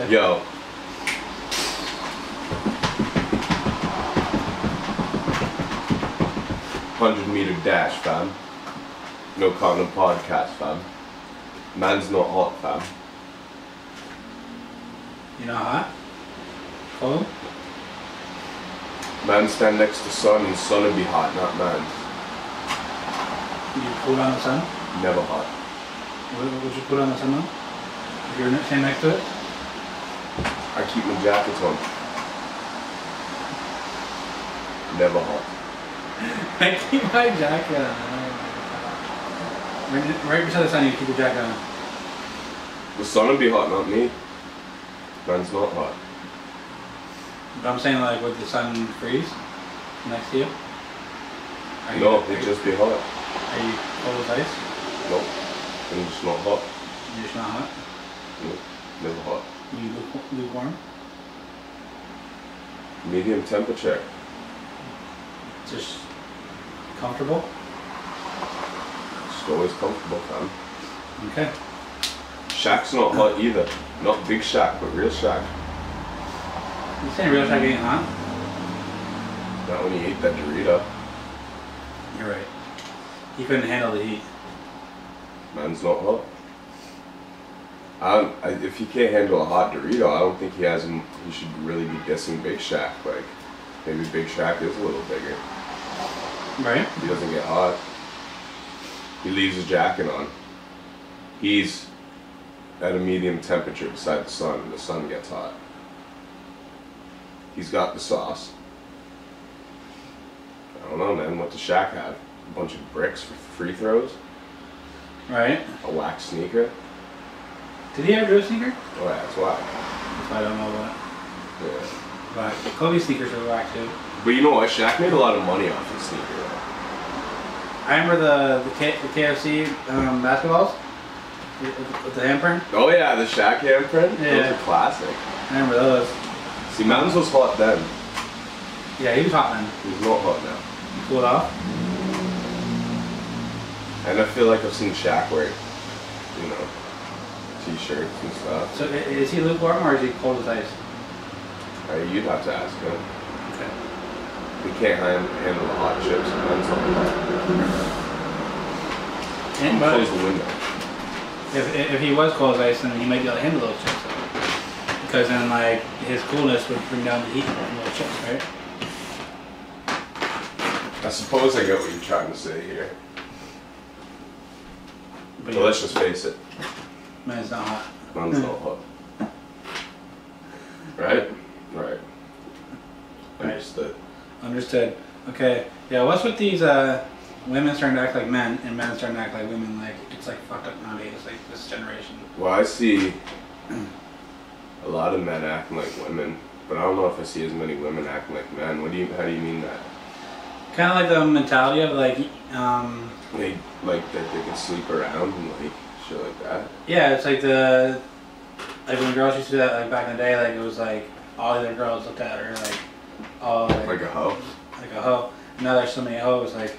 Okay. Yo. $100-meter dash, fam. No Condom podcast, fam. Man's not hot, fam. You know hot? Cold? Man stand next to sun and sun would be hot, not man. You put on the sun? Never hot. What would you put on the sun though? If you're standing next to it? I keep my jacket on. Never hot. I keep my jacket on. Right beside the sun, you keep your jacket on. The sun would be hot, not me. Man's not hot. But I'm saying, like, would the sun freeze next to you? No, it'd just be hot. Are you cold as ice? Nope. I'm just not hot. You're just not hot? Nope. Never hot. You lukewarm? Medium temperature. Just comfortable? Just always comfortable, fam. Okay. Shaq's not hot either. Not big Shaq, but real Shaq. You saying real Shaq ain't hot? Not when he ate that Dorito. You're right. He couldn't handle the heat. Man's not hot. If he can't handle a hot Dorito, I don't think he should really be dissing Big Shaq. Like, maybe Big Shaq is a little bigger. Right? He doesn't get hot. He leaves his jacket on. He's at a medium temperature beside the sun, and the sun gets hot. He's got the sauce. I don't know, man. What does Shaq have? A bunch of bricks for free throws? Right? A wax sneaker? Did he ever do a sneaker? Oh yeah, that's why. That's why I don't know about it. Yeah. But Kobe's sneakers are whack too. But you know what? Shaq made a lot of money off his sneaker though. I remember the KFC basketballs with the handprint. Oh yeah, the Shaq handprint? Yeah. Those are classic. I remember those. See, Mans was hot then. Yeah, he was hot then. He's not hot now. You cooled off? And I feel like I've seen Shaq wear, you know, t-shirts and stuff. So is he lukewarm or is he cold as ice? You'd have to ask him. Okay. We can't handle the hot chips. Man's not hot. And, but Close the window. if he was cold as ice, then he might be able to handle those chips. Because then, like, his coolness would bring down the heat from those chips, right? I suppose I get what you're trying to say here. But But let's just face it. man's not hot. Man's not hot. Right? Right. Understood. Understood. Okay. Yeah, what's with these women starting to act like men and men starting to act like women? Like, it's like fucked up nowadays, like this generation. Well, I see a lot of men acting like women, but I don't know if I see as many women acting like men. How do you mean that? Kind of like the mentality of like, They like that they can sleep around and like shit like that. yeah, it's like like when girls used to do that like back in the day, like it was like all the other girls looked at her like, oh, Like a hoe. like a hoe. Now there's so many hoes, like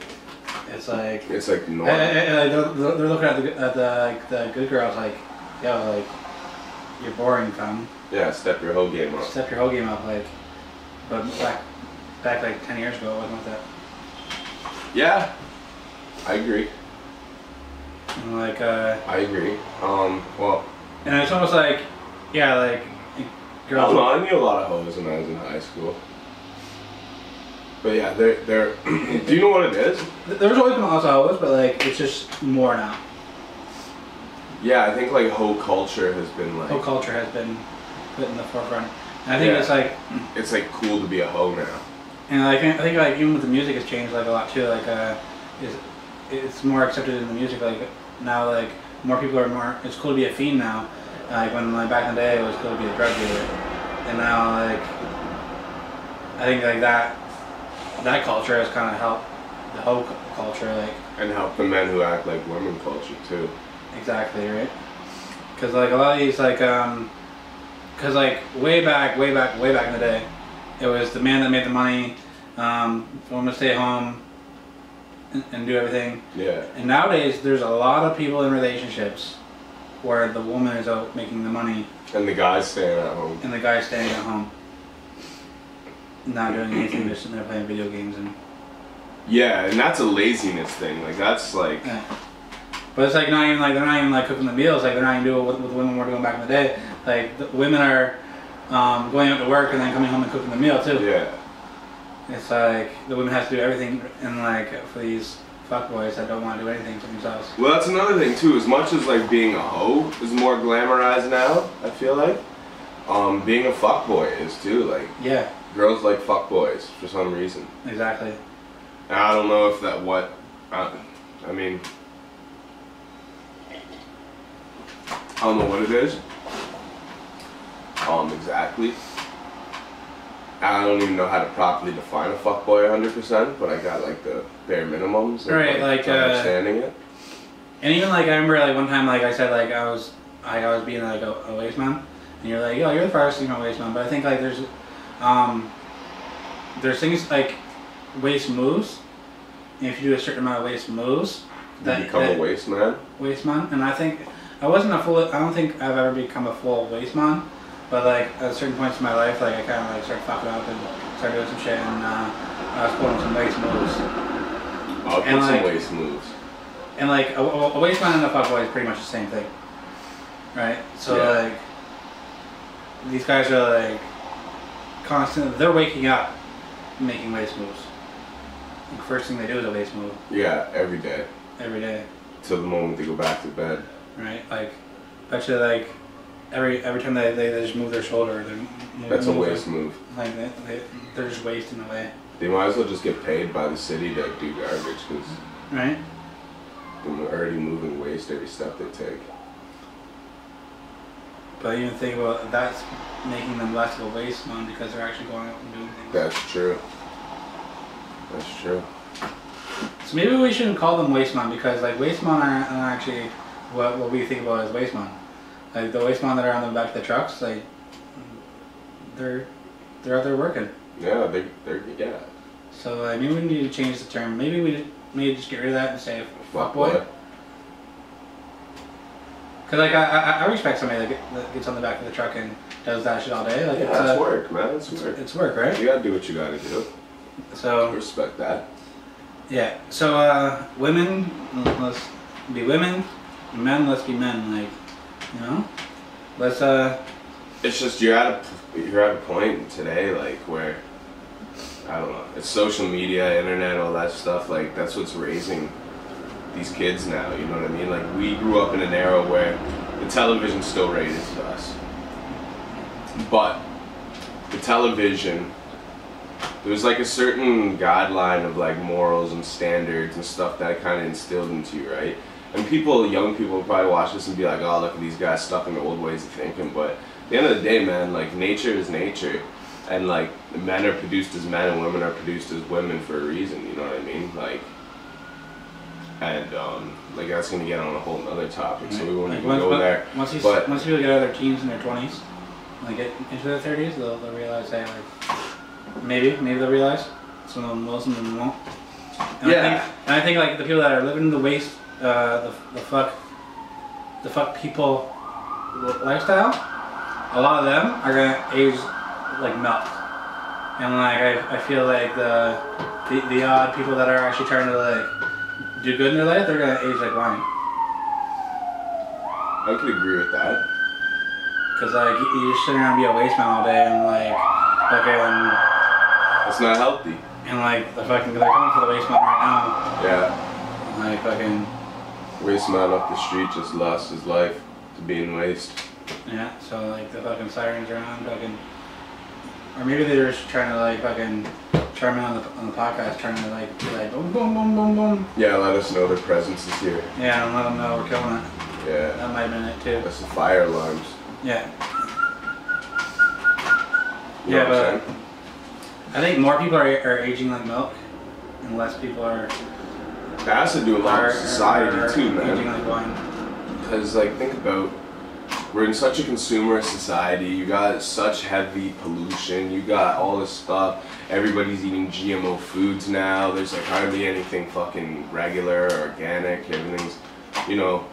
it's like normal. they're looking at the good girls like, yo, like you're boring, fam. Yeah, step your whole game up. Step your whole game up, like. But back like 10 years ago, it wasn't like that. Yeah, I agree. And like I agree. Well, and it's almost like, yeah, like I girls. don't know. I knew a lot of hoes when I was in high school. But yeah, they're. Do you know what it is? There's always been lots of hoes, but like it's just more now. Yeah, I think like hoe culture has been like. Whole culture has been put in the forefront, and I think it's like cool to be a hoe now. and like I think like even with the music has changed like a lot too. Like it's more accepted in the music. Like now, like more people are more. It's cool to be a fiend now. Like when like back in the day, it was cool to be a drug dealer, and now like I think like that culture has kind of helped the hoe culture, like. And help the men who act like women culture too. Exactly, right? Because like a lot of these like because like way back in the day, it was the man that made the money, the woman to stay home and do everything. Yeah. And nowadays there's a lot of people in relationships where the woman is out making the money And the guy's staying at home. and the guy's staying at home, not doing anything, just sitting there playing video games and. Yeah, and that's a laziness thing. Like that's like. Yeah. But it's like not even like they're not even like cooking the meals. Like they're not even doing what the women were doing back in the day. Like the women are going out to work and then coming home and cooking the meal too. Yeah. It's like the women have to do everything, and like for these fuckboys that don't want to do anything for themselves. Well, that's another thing too. As much as like being a hoe is more glamorized now, I feel like, being a fuckboy is too. Like, yeah, girls like fuckboys for some reason. Exactly. And I don't know if that what. I mean, I don't know what it is. Exactly. I don't even know how to properly define a fuckboy 100%, but I got like the bare minimums of right, like understanding it. And even like I remember like one time like I said like I was being like a waste man, and you're like, yo, you're the first waste man. But I think like there's things like waste moves. And if you do a certain amount of waste moves, You become a waste man. Waste man, and I think I wasn't a full. I don't think I've ever become a full waste man. But like at certain points in my life, like I kind of like started fucking up and started doing some shit, and I was pulling some waste moves. I'll put some waste moves. And like a waste man and a fuckboy is pretty much the same thing, right? So like these guys are like constantly, they're waking up making waste moves. The first thing they do is a waste move. Yeah, every day. Every day. Till the moment they go back to bed. Right, like actually like. Every time they just move their shoulder, that's a waste move. Like they're just wasting away. They might as well just get paid by the city to do garbage because right, they're already moving waste every step they take. But even think about that's making them less of a waste man because they're actually going out and doing things. That's true. That's true. So maybe we shouldn't call them waste man because like waste man aren't actually what we think about as waste man. Like the waste man that are on the back of the trucks, like they're out there working. Yeah, they're yeah. So maybe we need to change the term. Maybe we just get rid of that and say fuckboy. Cause like I respect somebody that gets on the back of the truck and does that shit all day. Like yeah, it's work, man. It's work. It's work, right? You gotta do what you gotta do. So I respect that. Yeah. So women, let's be women. Men, let's be men. Like. You know, let's It's just you're at a point today like where I don't know. It's social media, internet, all that stuff. Like that's what's raising these kids now. You know what I mean? Like we grew up in an era where the television still rated to us, but the television there was like a certain guideline of like morals and standards and stuff that it kind of instilled into you, right? And young people will probably watch this and be like, oh, look at these guys stuck in their old ways of thinking. But at the end of the day, man, like, nature is nature. And, like, men are produced as men and women are produced as women for a reason, you know what I mean? Like, and, like, that's going to get on a whole other topic, right. So we won't even go there. Once people get out of their teens and their 20s, when they get into their 30s, they'll realize, hey, like, maybe they'll realize. Some of them will, some of them won't. And yeah. I think, like, the people that are living in the waste, the fuck people lifestyle, a lot of them are gonna age like milk, and like I feel like the odd people that are actually trying to like do good in their life, they're gonna age like wine. I could agree with that. Cause like you just sit around and be a waste man all day and like fucking. It's not healthy. And like they're coming for the waste man right now. Yeah. Like fucking. Waste man up the street just lost his life to being waste. Yeah, so like the fucking sirens around fucking, or maybe they're just trying to like fucking chime in on the podcast, trying to like be like boom boom boom boom boom. Yeah, let us know their presence is here. Yeah, and let them know we're killing it. Yeah. That might have been it too. That's the fire alarms. Yeah. You know what I'm saying? I think more people are aging like milk, and less people are. That has to do a lot with society too, man. Aging like wine. Because like think about, we're in such a consumerist society. You got such heavy pollution. You got all this stuff. Everybody's eating GMO foods now. There's like hardly anything fucking regular or organic. Everything's, you know,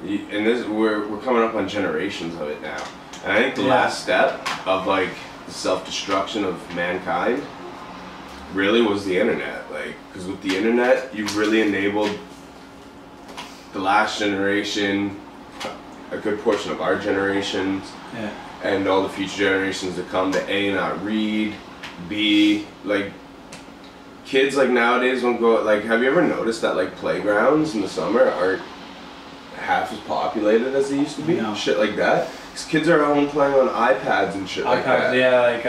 And this we're coming up on generations of it now. And I think the last step of like the self-destruction of mankind really was the internet. Like, because with the internet, you really enabled the last generation, a good portion of our generations, and all the future generations to come to A, not read, B, like, kids like nowadays don't go, like, have you ever noticed that like playgrounds in the summer aren't half as populated as they used to be? No. Shit like that. Because kids are at home playing on iPads and shit like that. Yeah, like,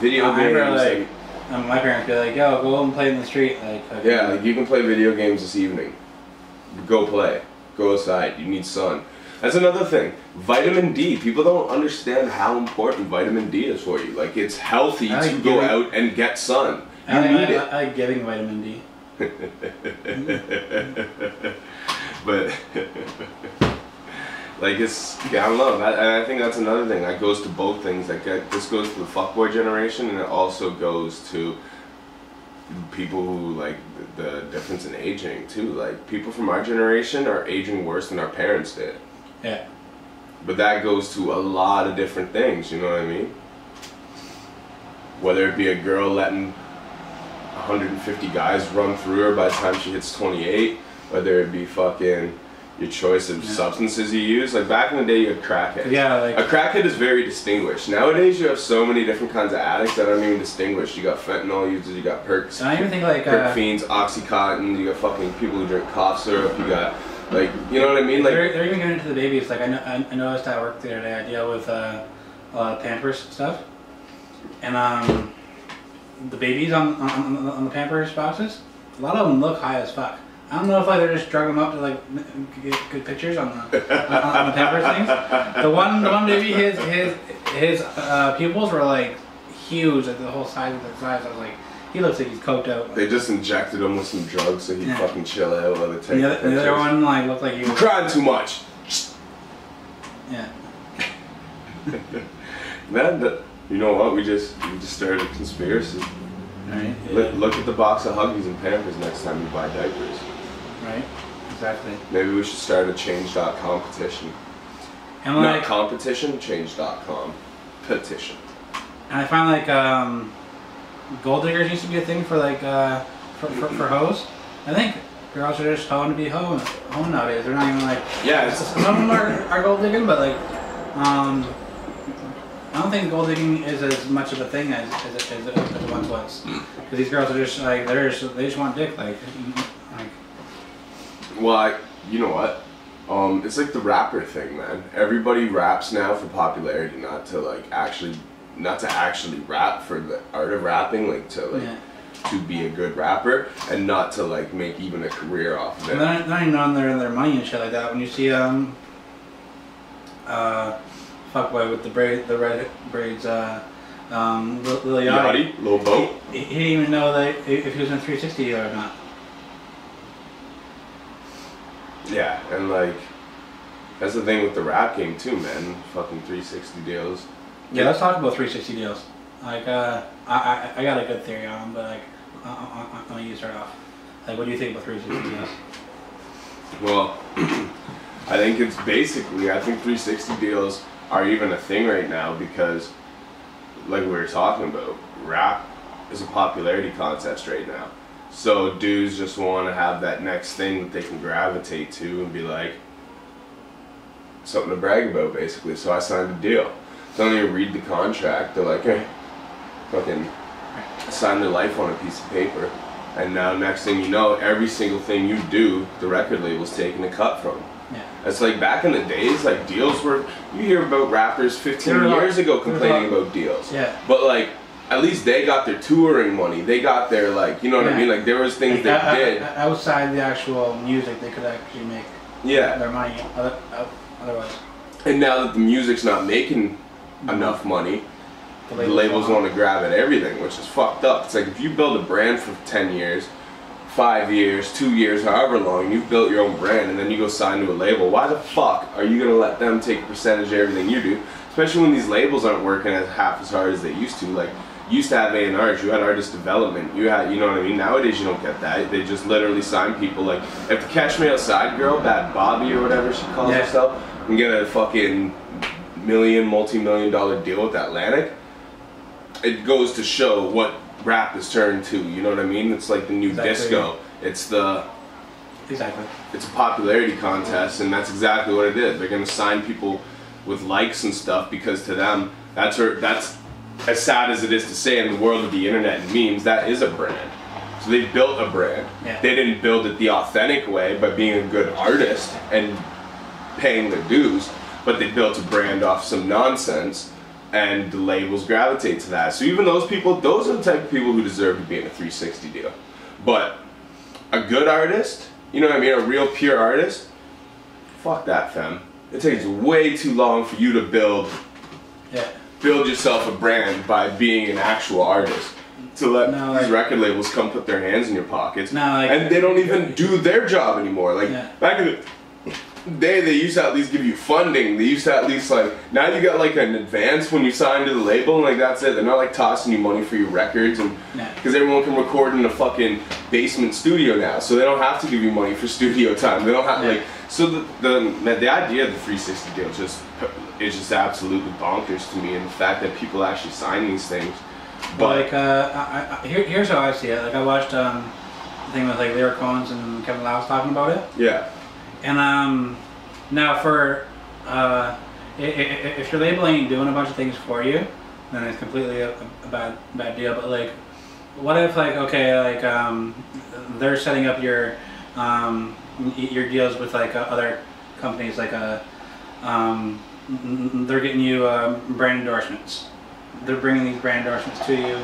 video games. I remember, like, my parents be like, yo, go and play in the street. Like, yeah, like, you can play video games this evening. Go play. Go outside. You need sun. That's another thing. Vitamin D. People don't understand how important vitamin D is for you. Like, it's healthy to go out and get sun. You need it. I like giving vitamin D. But like, it's, I don't know. And I think that's another thing. That goes to both things. Like, this goes to the fuckboy generation, and it also goes to people who, like, the difference in aging too. Like, people from our generation are aging worse than our parents did. Yeah. But that goes to a lot of different things, you know what I mean? Whether it be a girl letting 150 guys run through her by the time she hits 28, whether it be fucking your choice of substances you use. Like, back in the day, you had crackheads. Yeah, like, a crackhead is very distinguished. Nowadays, you have so many different kinds of addicts that aren't even distinguished. You got fentanyl users, you got perks. And I even think, like, perk fiends, Oxycontin, you got fucking people who drink cough syrup, you got, like, you know what I mean? Like, they're even getting into the babies. Like, I noticed at work the other day, I deal with a lot of Pampers stuff. And the babies on the Pampers boxes, a lot of them look high as fuck. I don't know if, like, they're just drugging them up to, like, get good pictures on the Pampers things. The one baby, his pupils were, like, huge, like the whole size of their size. I was like, he looks like he's coked out. Like, they just injected him with some drugs so he'd fucking chill out while they take the other one, like, looked like he was crying too much. Yeah. Man, you know what? We just started a conspiracy. Right. Yeah. Look at the box of Huggies and Pampers next time you buy diapers. Right. Exactly. Maybe we should start a change.com petition. And, like, not competition, change.com petition. And I find, like, gold diggers used to be a thing for, like, for hoes. I think girls are just hoeing to be home nowadays. They're not even, like, some of them are gold digging, but, like, I don't think gold digging is as much of a thing as it once was. Because these girls are just, like, they just want dick, like. Well, you know what? It's like the rapper thing, man. Everybody raps now for popularity, not to actually rap for the art of rapping, like to be a good rapper, and not to, like, make even a career off of it. They're not even on their money and shit like that. When you see fuckboy with the red braids, Lil Yachty, Lil Boat. He didn't even know that if he was in a 360 deal or not. Yeah, and, like, that's the thing with the rap game too, man. Fucking 360 deals. Yeah, let's talk about 360 deals. Like, I got a good theory on them, but, like, I'm gonna you start off. Like, what do you think about 360 deals? Well, I think it's basically, I think 360 deals are even a thing right now because, like we were talking about, rap is a popularity contest right now. So dudes just want to have that next thing that they can gravitate to and be like, something to brag about, basically. So I signed a deal. They don't even read the contract. They're like, hey, fucking sign their life on a piece of paper. And now next thing you know, every single thing you do, the record label's taking a cut from. Yeah. It's like back in the days, like, deals were, you hear about rappers 15 years ago complaining about deals. Yeah. But, like, at least they got their touring money. They got their, like, you know what I mean? Like, there was things they did. Outside the actual music, they could actually make their money otherwise. And now that the music's not making enough money, the labels want to grab at everything, which is fucked up. It's like, if you build a brand for 10 years, 5 years, 2 years, however long, you've built your own brand, and then you go sign to a label, why the fuck are you going to let them take a percentage of everything you do? Especially when these labels aren't working half as hard as they used to. Like, You used to have A&Rs, you had artist development, you had, you know what I mean? Nowadays you don't get that. They just literally sign people. Like, if the Catch Me Outside girl, Bad Bobby or whatever she calls herself, can get a fucking multi-million-dollar deal with Atlantic, it goes to show what rap has turned to, you know what I mean? It's like the new disco. It's the... Exactly. It's a popularity contest, and that's exactly what it is. They're gonna sign people with likes and stuff because to them, that's as sad as it is to say in the world of the internet and memes, that is a brand. So they built a brand. Yeah. They didn't build it the authentic way by being a good artist and paying their dues, but they built a brand off some nonsense, and the labels gravitate to that. So even those people, those are the type of people who deserve to be in a 360 deal. But a good artist, you know what I mean, a real pure artist, fuck that, fam. It takes way too long for you to build yourself a brand by being an actual artist. To let these record labels come put their hands in your pockets, and they don't even do their job anymore. Like back in the day, they used to at least give you funding. They used to at least like, now you get like an advance when you sign to the label, and like that's it. They're not like tossing you money for your records, and because everyone can record in a fucking basement studio now, so they don't have to give you money for studio time. They don't have like, so the idea of the 360 deal is just absolutely bonkers to me, and the fact that people actually sign these things. But like, here's how I see it. Like, I watched the thing with like Lyric Cones and Kevin Lyles talking about it. Yeah. And now for if your label ain't doing a bunch of things for you, then it's completely a bad deal. But like, what if like, okay, like they're setting up your deals with like other companies, like they're getting you brand endorsements. They're bringing these brand endorsements to you.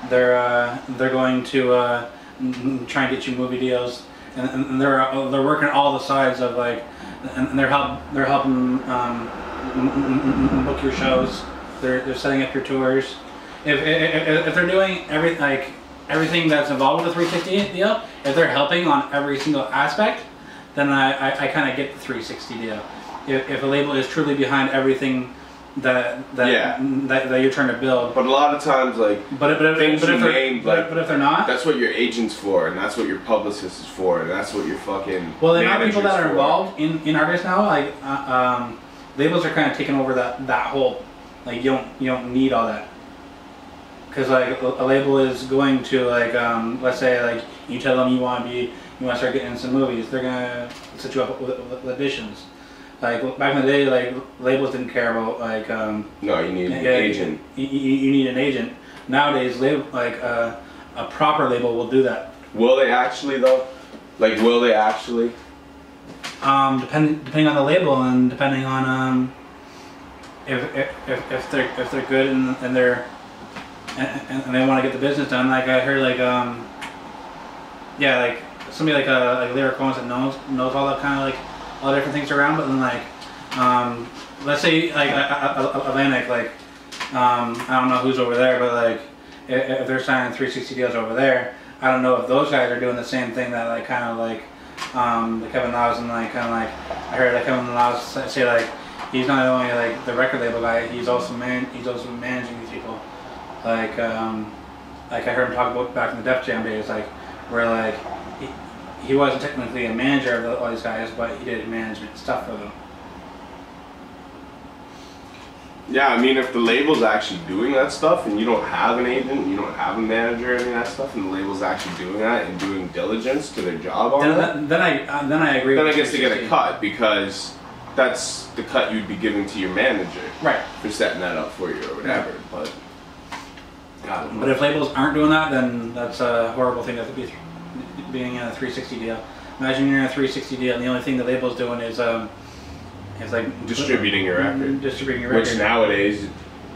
They're going to try and get you movie deals, and they're working all the sides of like, and they're helping book your shows. They're setting up your tours. If they're doing everything that's involved with the 360 deal, if they're helping on every single aspect, then I kind of get the 360 deal. If a label is truly behind everything that you're trying to build. But a lot of times, like, but if they're not, that's what your agent's for, and that's what your publicist is for, and that's what your fucking well, the amount of people that are involved in artists now, like labels are kind of taking over that whole, like, you don't need all that, because like a label is going to like let's say like you tell them you want to start getting in some movies, they're gonna set you up with auditions. Like back in the day, like labels didn't care about like. No, you need an agent. You need an agent. Nowadays, like a proper label will do that. Will they actually though? Like, will they actually? Depending on the label and depending on if they're good and they're and they want to get the business done. Like I heard like like somebody like Lyric Cones that knows all that kind of like. All the different things around, but then like, let's say like Atlantic, like, I don't know who's over there, but like, if they're signing 360 deals over there, I don't know if those guys are doing the same thing that like kind of like, the Kevin Lyles and like kind of like, I heard like Kevin Lyles say like, he's not only like the record label guy, he's also managing these people, like I heard him talk about back in the Def Jam days, like where like. He wasn't technically a manager of all these guys, but he did management stuff for them. Yeah, I mean, if the label's actually doing that stuff, and you don't have an agent, you don't have a manager, any of that stuff, and the label's actually doing that and doing diligence to their job on that, then I agree. Then I guess they get a cut because that's the cut you'd be giving to your manager, right, for setting that up for you or whatever. Yeah. But if labels aren't doing that, then that's a horrible thing to be through. Being in a 360 deal. Imagine you're in a 360 deal and the only thing the label's doing is like distributing your record. Which nowadays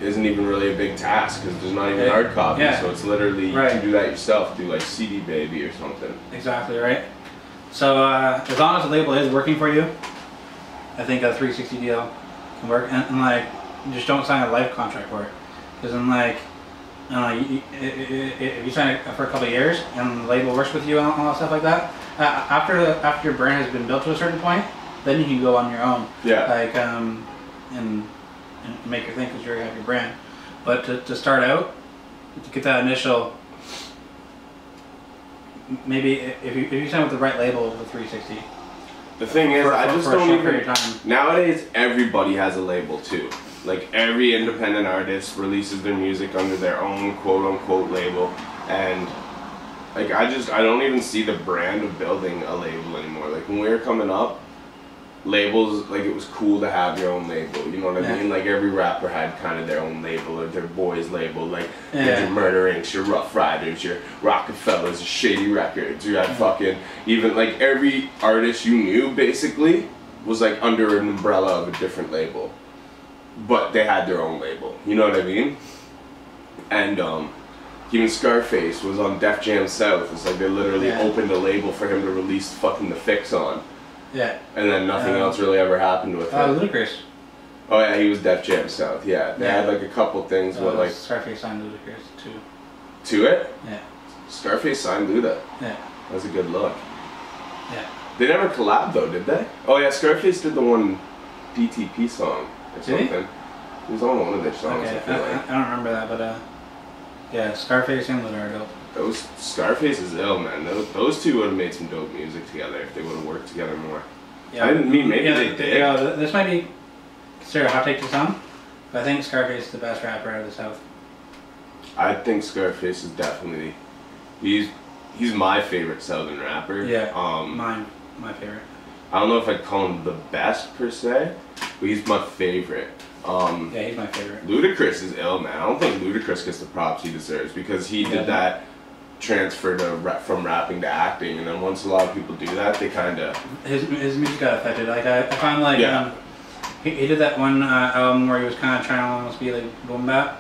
isn't even really a big task because there's not even hard copies, so it's literally you can do that yourself, do like CD Baby or something. Exactly, right? So as long as the label is working for you, I think a 360 deal can work, and like just don't sign a life contract for it, because then like if you sign it for a couple of years and the label works with you and all that stuff like that, after your brand has been built to a certain point, then you can go on your own. Yeah. Like and make your thing because you already have your brand. But to start out, to get that initial. Maybe if you sign with the right label with 360. The thing is, I just don't even. Time. Nowadays, everybody has a label too. Like every independent artist releases their music under their own quote-unquote label, and like I don't even see the brand of building a label anymore. Like when we were coming up, labels, like it was cool to have your own label, you know what I mean? Like every rapper had kind of their own label or their boys label, like you had your Murder Inc., your Rough Riders, your Rockefellers, your Shady Records, you had fucking, even like every artist you knew basically was like under an umbrella of a different label, but they had their own label, you know what I mean? And even Scarface was on Def Jam South. It's like they literally opened a label for him to release fucking The Fix on. Yeah. And then nothing else really ever happened with him. Ludacris. Oh yeah, he was Def Jam South. Yeah, they had like a couple things, but like Scarface signed Ludacris too. To it? Yeah. Scarface signed Luda. Yeah. That was a good look. Yeah. They never collabed though, did they? Oh yeah, Scarface did the one DTP song or something. Did he was on one of their songs. Okay, I feel like. I don't remember that, but yeah, Scarface and Luda are dope. Scarface is ill, man. Those two would have made some dope music together if they would have worked together more. Yeah, I didn't mean maybe they did. Yeah, this might be considered a hot take to some, but I think Scarface is the best rapper out of the South. I think Scarface is definitely he's my favorite Southern rapper. Yeah, my favorite. I don't know if I'd call him the best per se, but he's my favorite. Yeah, he's my favorite. Ludacris is ill, man. I don't think Ludacris gets the props he deserves because he did that transfer to from rapping to acting, and then once a lot of people do that, they kind of his music got affected. Like I found like he did that one album where he was kind of trying to almost be like boom bap,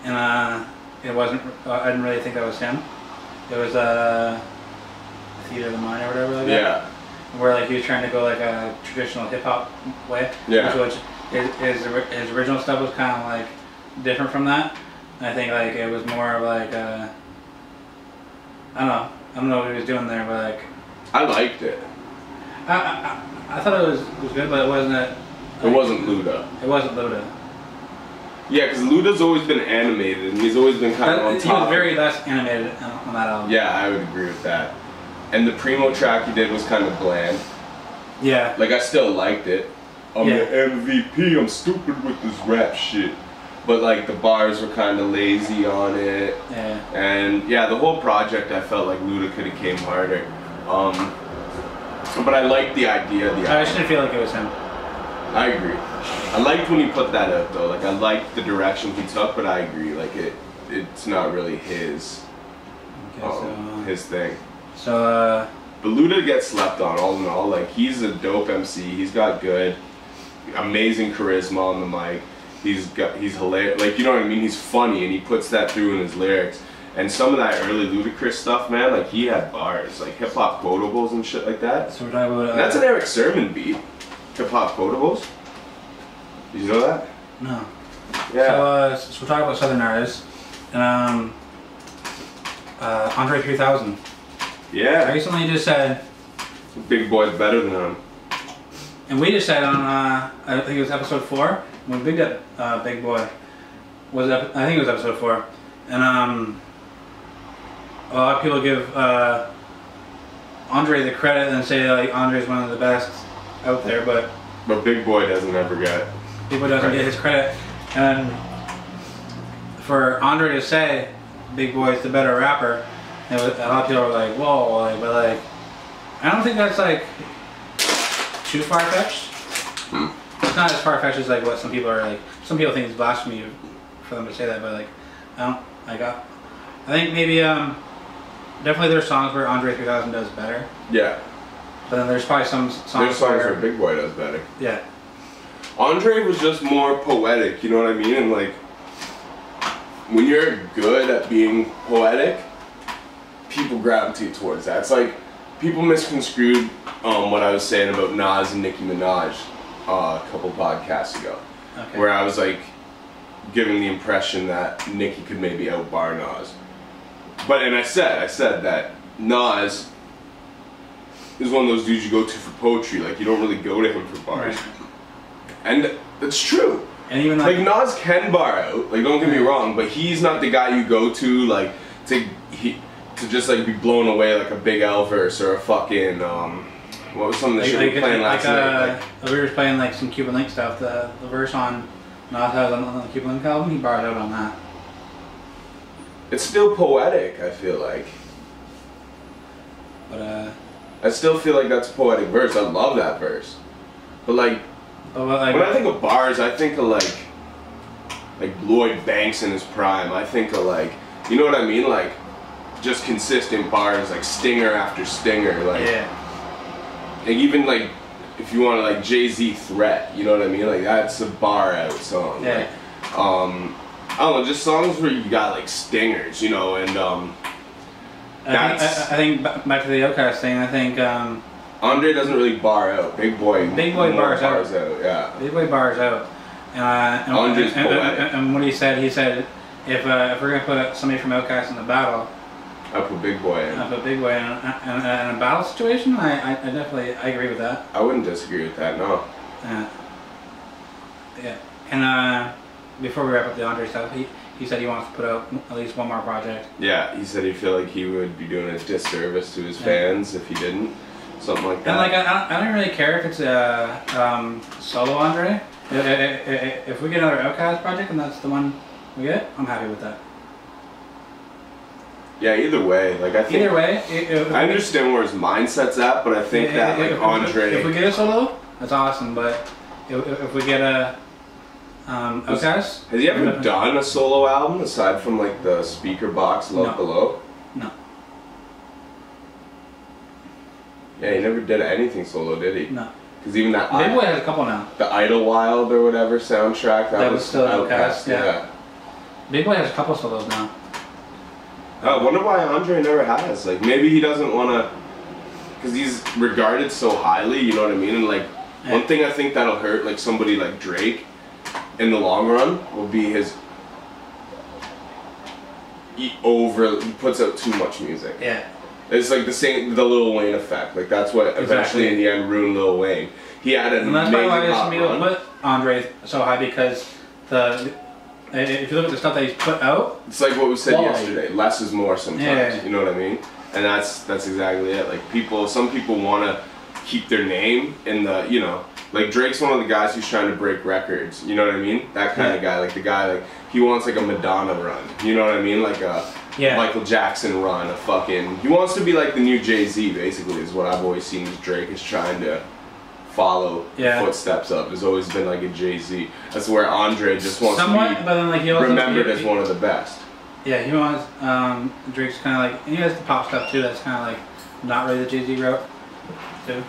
and it wasn't. I didn't really think that was him. It was Theater of the Mind or whatever like that. Where like he was trying to go like a traditional hip hop way. Yeah. Which his original stuff was kind of like different from that. I think like it was more of like I don't know what he was doing there, but like I liked it. I thought it was good, but it wasn't. It wasn't Luda. It wasn't Luda. Yeah, because Luda's always been animated, and he's always been kind of on top. He was very less animated on that album. Yeah, I would agree with that. And the Primo track he did was kind of bland. Yeah. Like I still liked it. I'm the MVP. I'm stupid with this rap shit. But like the bars were kind of lazy on it. Yeah. And yeah, the whole project I felt like Luda could have came harder. But I liked the idea. I just didn't feel like it was him. I agree. I liked when he put that out though. Like I liked the direction he took, but I agree. Like it's not really his his thing. So but Luda gets slept on all in all. Like he's a dope MC. He's got good, amazing charisma on the mic. He's hilarious. Like you know what I mean. He's funny and he puts that through in his lyrics. And some of that early Ludacris stuff, man, like he had bars, like hip hop quotables and shit like that. So we're talking about. That's an Eric Sermon beat. Hip hop quotables. Did you know that? No. Yeah. So we're talking about Southern artists, and Andre 3000. Yeah. Recently just said. Big Boy's better than him. And we just said on I think it was episode 4 when Big Boy was I think it was episode 4, and a lot of people give Andre the credit and say like Andre's one of the best out there, but Big Boy doesn't ever get. Big Boy doesn't get his credit, and for Andre to say Big Boy's the better rapper, a lot of people are like, whoa, like, but like I don't think that's like too far-fetched. It's not as far-fetched as like what some people are like. Some people think it's blasphemy for them to say that, but like I think maybe definitely there's songs where Andre 3000 does better. Yeah. But then there's probably some songs where Big Boy does better. Yeah. Andre was just more poetic, you know what I mean? And like when you're good at being poetic, people gravitate towards that. It's like people misconstrued what I was saying about Nas and Nicki Minaj a couple podcasts ago, where I was like giving the impression that Nicki could maybe outbar Nas. And I said that Nas is one of those dudes you go to for poetry. Like you don't really go to him for bars, and that's true. And even like Nas can bar out, like don't get me wrong, but he's not the guy you go to like to just like be blown away like a Big L verse or a fucking what was some of the shit we were playing last night? We were just playing like some Cuban Link stuff. The verse on Nas has on the Cuban Link album, he bars out on that. It's still poetic, I feel like. But I still feel like that's a poetic verse. I love that verse. But like, when I think of bars, I think of like Lloyd Banks in his prime. I think of like, you know what I mean? Like, just consistent bars, like stinger after stinger. Like, like even like, if you want to like Jay-Z Threat, you know what I mean? Like that's a bar out song. Yeah. Like, I don't know, just songs where you got like stingers, you know, and I think back to the Outcast thing. I think Andre doesn't really bar out. Big Boy bars out. Yeah. Big Boy bars out. Andre's poetic. And what he said if we're gonna put somebody from Outcast in the battle, I put Big Boy in. I put Big Boy in a battle situation. I definitely agree with that. I wouldn't disagree with that. No. Yeah. And before we wrap up the Andre stuff, he said he wants to put out at least one more project. Yeah, he said he felt like he would be doing a disservice to his fans if he didn't. Something like that. And like I don't really care if it's a solo Andre. If we get another Outkast project and that's the one we get, I'm happy with that. Yeah, either way, like I think. Either way, I understand where his mindset's at, but I think that like Andre. If we get a solo, that's awesome. But if we get a Outkast, has he ever done a solo album aside from like the speaker box Love Below? No. Yeah, he never did anything solo, did he? No. Because even that Big Boy has a couple now. The Idlewild or whatever soundtrack that was still Outkast. Yeah. Big Boy has a couple solos now. I wonder why Andre never has. Like maybe he doesn't want to, because he's regarded so highly. You know what I mean? And like one thing I think that'll hurt like somebody like Drake in the long run will be his. He puts out too much music. Yeah. It's like the Lil Wayne effect. Like that's what eventually in the end ruined Lil Wayne. He had an amazing And that's probably why run. put Andre so high, because if you look at the stuff that he's put out, it's like what we said yesterday. Less is more sometimes. Yeah. You know what I mean? And that's exactly it. Like some people want to keep their name in the, you know, like Drake's one of the guys who's trying to break records. You know what I mean? That kind of guy. Like the guy, like he wants like a Madonna run. You know what I mean? Like a Michael Jackson run. He wants to be like the new Jay-Z. Basically, is what I've always seen. As Drake is trying to follow the footsteps of. Has always been like a Jay-Z. That's where Andre just wants to be but then like he also remembered as one of the best. Yeah, he wants Drake's kind of like, and he has the pop stuff too. That's kind of like not really the Jay-Z route too.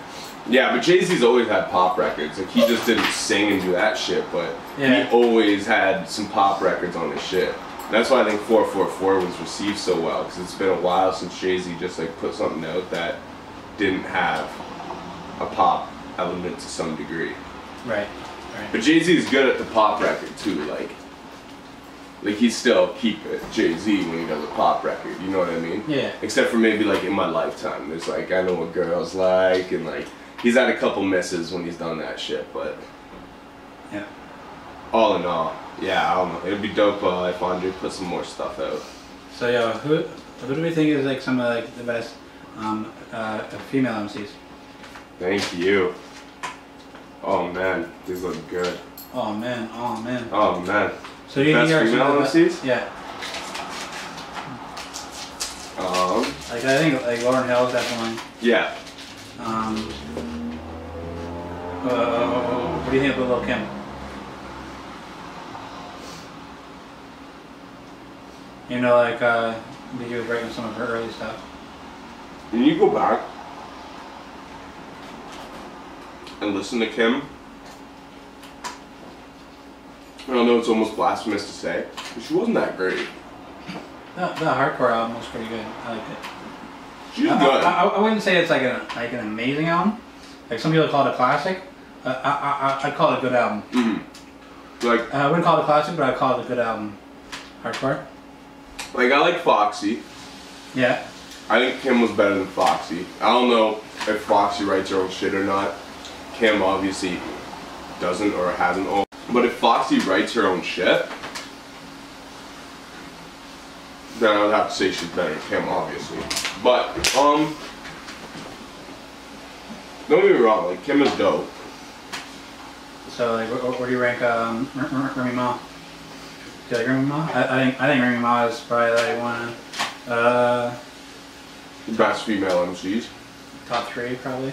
Yeah, but Jay-Z's always had pop records. Like he just didn't sing and do that shit, but he always had some pop records on his shit. And that's why I think 444 was received so well, because it's been a while since Jay-Z just like put something out that didn't have a pop element to some degree. Right. But Jay-Z is good at the pop record too. Like he still keep it Jay-Z when he does a pop record. You know what I mean? Yeah. Except for maybe like In My Lifetime. There's like I Know What Girls Like, and like he's had a couple misses when he's done that shit, but yeah. All in all, yeah, I don't know. It'd be dope if Andre put some more stuff out. So yeah, who do we think is like some of like the best female MCs? Thank you. Oh man, these look good. Oh man. Oh man. So you best female MCs? Yeah. Like I think like Lauryn Hill is definitely. Yeah. What do you think of Lil' Kim? You know, like he was writing some of her early stuff. When you go back and listen to Kim, I don't know, it's almost blasphemous to say, but she wasn't that great. The hardcore album was pretty good. I liked it. She's good. I wouldn't say it's like an amazing album. Like some people call it a classic. I'd call it a good album. Mm-hmm. Like I wouldn't call it a classic, but I'd call it a good album. Hardcore. Like I like Foxy. Yeah. I think Kim was better than Foxy. I don't know if Foxy writes her own shit or not. Kim obviously doesn't or hasn't. But if Foxy writes her own shit, then I would have to say she's better than Kim, obviously. But, don't get me wrong, like, Kim is dope. So, like, where do you rank Remy Ma? Do you like Remy Ma? I think Remy Ma is probably like one of Best female MCs. top 3, probably.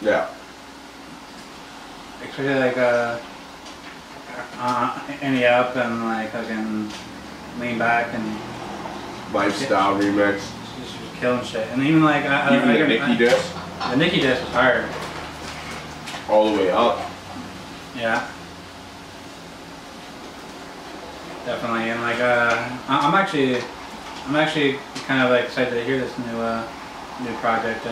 Yeah. Especially like Any Up and like fucking Lean Back and Lifestyle remix. She's killing shit. And even like Even the Nicki diss. The Nicki diss was hard. All the way up. Yeah. Definitely. And like I'm actually kind of like excited to hear this new project.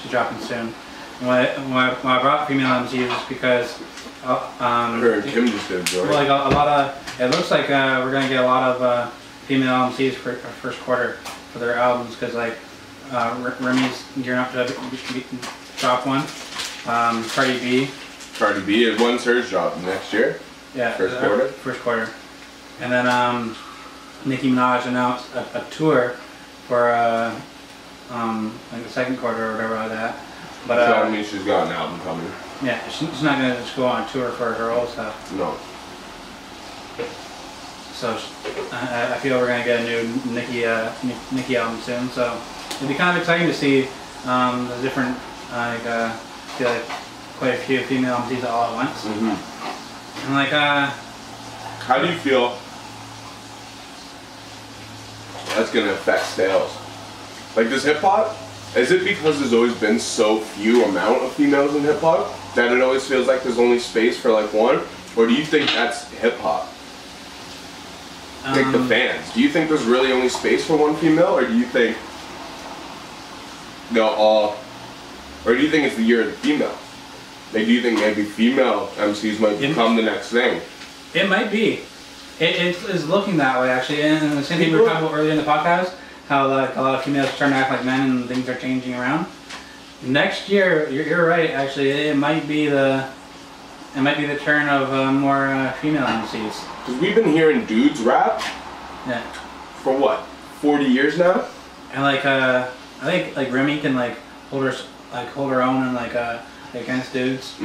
She's dropping soon. When I brought female MCs is because her and Kim just did a joint. Well, like a lot of, it looks like we're gonna get a lot of female MCs for first quarter for their albums because like Remy's gearing up to drop one. Cardi B. Cardi B, when's hers drop? Next year? Yeah. First quarter? First quarter. And then Nicki Minaj announced a tour for like the second quarter or whatever like that. But so that means she's got an album coming. Yeah, she's not gonna just go on tour for her old stuff. No. So I feel we're gonna get a new Nicki album soon. So it'd be kind of exciting to see the different feel like quite a few female MCs all at once. And like how do you feel that's gonna affect sales? Like, does hip hop? Is it because there's always been so few amount of females in hip hop that it always feels like there's only space for like one? Or do you think that's hip hop? Like the fans. Do you think there's really only space for one female, or do you think they'll all, or do you think it's the year of the female? Like, do you think maybe female MCs might become the next thing? It might be. It is looking that way actually, and the same thing we were talking about earlier in the podcast. How like a lot of females are starting to act like men and things are changing around. Next year, you're right. Actually, it might be the turn of more female MCs. Because we've been hearing dudes rap. Yeah. For what? 40 years now. And like I think like Remy can like hold her own and like against dudes.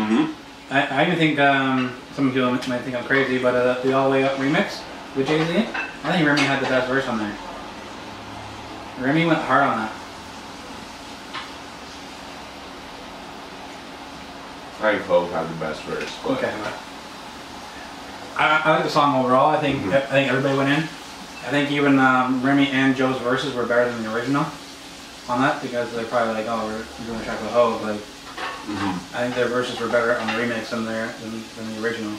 I even think some people might think I'm crazy, but the All the Way Up remix with Jay-Z, I think Remy had the best verse on there. Remy went hard on that. I think Hope had the best verse. But okay. I like the song overall. I think everybody went in. I think even Remy and Joe's verses were better than the original on that because they're probably like, oh, we're doing a track with Hope. Like, I think their verses were better on the remix than the original.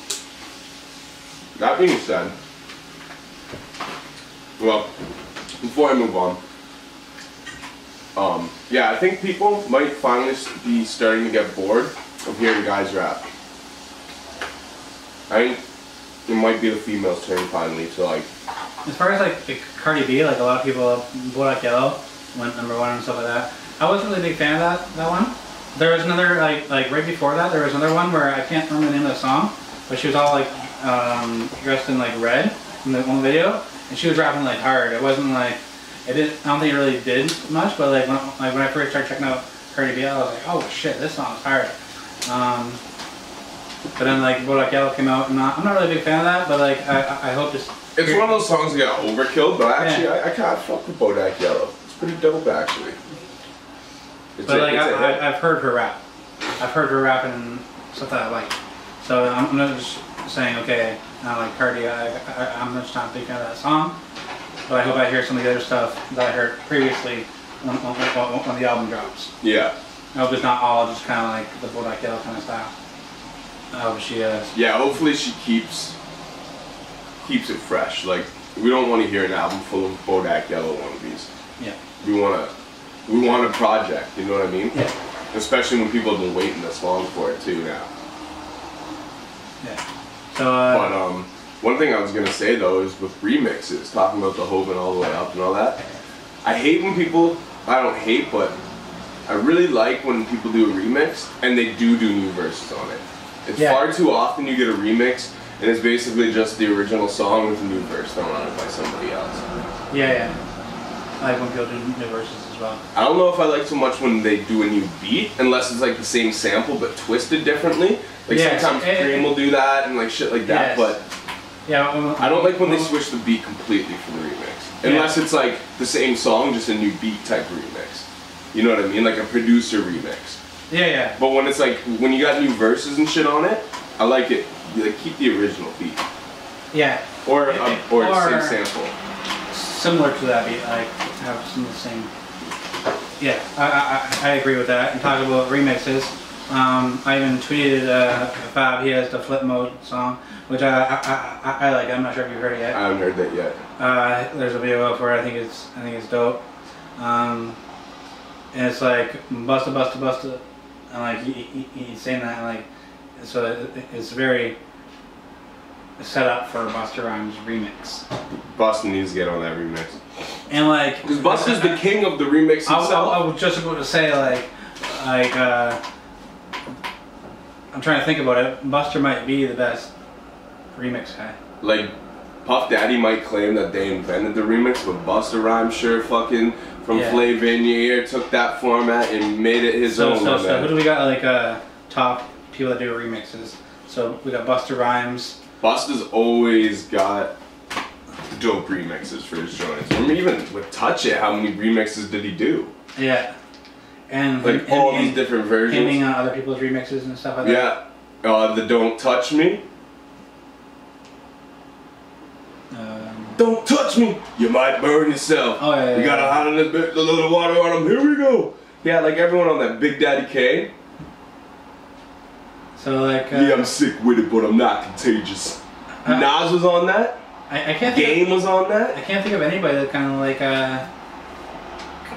That being said, well, before I move on. Yeah, I think people might finally be starting to get bored of hearing guys rap. I think it might be the females' turn finally to like. As far as like Cardi B, like a lot of people, Bodak Yellow went #1 and stuff like that. I wasn't really a big fan of that one. There was another like right before that. There was another one where I can't remember the name of the song, but she was all like dressed in like red in the one video, and she was rapping like hard. It wasn't like. I don't think it really did much, but like when I first started checking out Cardi B, I was like, oh shit, this song's hard. But then like Bodak Yellow came out, and I'm not really a big fan of that, but like I hope this. It's one of those songs that got overkilled, but actually I can't fuck with Bodak Yellow. It's pretty dope actually. But like I've heard her rap. I've heard her rap and stuff that I like. So I'm not just saying okay, I like Cardi. I'm just not a big fan of that song. But I hope I hear some of the other stuff that I heard previously when the album drops. Yeah. I hope it's not all just kind of like the Bodak Yellow kind of style. I hope she yeah, hopefully she keeps it fresh. Like, we don't want to hear an album full of Bodak Yellow wannabes. Yeah. We want a project, you know what I mean? Yeah. Especially when people have been waiting this long for it too now. Yeah. So but one thing I was gonna say though is with remixes, talking about the Hope and All the Way Up and all that. I hate when people, I don't hate, but I really like when people do a remix and they do new verses on it. It's far too often you get a remix and it's basically just the original song with a new verse thrown on it by somebody else. Yeah. I like when people do new verses as well. I don't know if I like so much when they do a new beat, unless it's like the same sample but twisted differently. Like sometimes Cream will do that and like shit like that, but I don't like when they switch the beat completely for the remix. Unless it's like the same song, just a new beat type remix. You know what I mean? Like a producer remix. Yeah. But when it's like, when you got new verses and shit on it, I like it. You like keep the original beat. Yeah. Or the same sample. Similar to that beat, like have some of the same. Yeah, I agree with that. And talking about remixes, I even tweeted Fab. He has the Flip Mode song, which I like. I'm not sure if you've heard it yet. I haven't heard that yet. There's a video up for it. I think it's dope. And it's like Busta, and like he's saying that, and like so it's very set up for Busta Rhymes remix. Busta needs to get on that remix. And like, because Busta's the king of the remix himself. I was just about to say like I'm trying to think about it. Busta might be the best remix guy. Like Puff Daddy might claim that they invented the remix, but Busta Rhymes sure fucking from Flavor in Your Ear took that format and made it his own. So who do we got like top people that do remixes? So we got Busta Rhymes. Busta's always got dope remixes for his joints. Remember even with Touch It, how many remixes did he do? Yeah. And like all these different versions. Hemming on other people's remixes and stuff like that. Yeah. The Don't Touch Me. Don't touch me, you might burn yourself. Oh yeah. You gotta hide a little water on him. Here we go. Yeah, like everyone on that Big Daddy Kane. So like. Yeah, I'm sick with it, but I'm not contagious. Nas was on that. I can't. Game was on that. I can't think of anybody that kind of like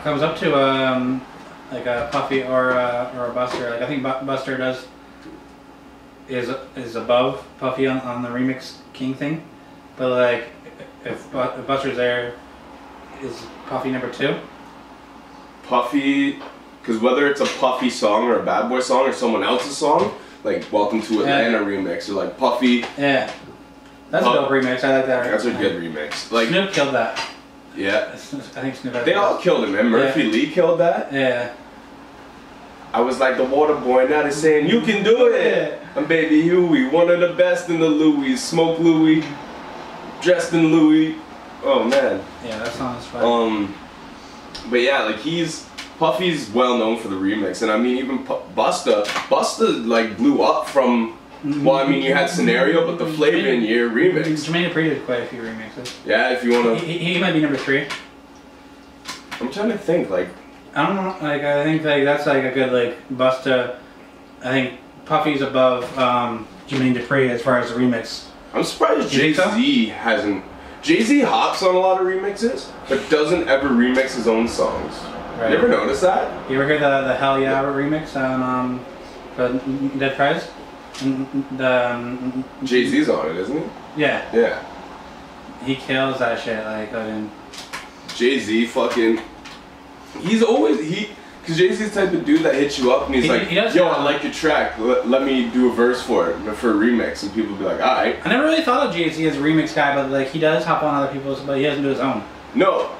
comes up to like a Puffy or a Buster. Like I think Buster is above Puffy on the remix king thing, but like if Buster's there, is Puffy number 2? Puffy, because whether it's a Puffy song or a Bad Boy song or someone else's song, like Welcome to Atlanta remix or like Puffy. Yeah. That's a dope remix. I like that. That's a good remix. Like Snoop killed that. Yeah. I think Snoop. They all killed him, man. Murphy Lee killed that. Yeah. I was like the water boy. Now they're saying you can do it. I'm Baby Huey, one of the best in the Louis. Smoke Louis, dressed in Louis. Oh man. Yeah, that song is fun. But yeah, like Puffy's well known for the remix, and I mean even Busta like blew up from. Well, I mean, you had Scenario, but the Flavor in Your Ear remix. Jermaine Dupri did quite a few remixes. Yeah, if you want to... He might be number 3. I'm trying to think, like... I don't know, like, I think like that's like a good, like, Busta... I think Puffy's above Jermaine Dupri as far as the remix. I'm surprised Jay-Z hasn't... Jay-Z hops on a lot of remixes, but doesn't ever remix his own songs. Right. You ever notice that? You ever hear the Hell Yeah remix on Dead Prize? Jay-Z's on it, isn't he? Yeah. Yeah. He kills that shit, like, Jay-Z fucking... He's always... Because Jay-Z's the type of dude that hits you up and he's like, yo, I like your track, let me do a verse for it, for a remix, and people be like, alright. I never really thought of Jay-Z as a remix guy, but like, he does hop on other people's, but he doesn't do his own. No.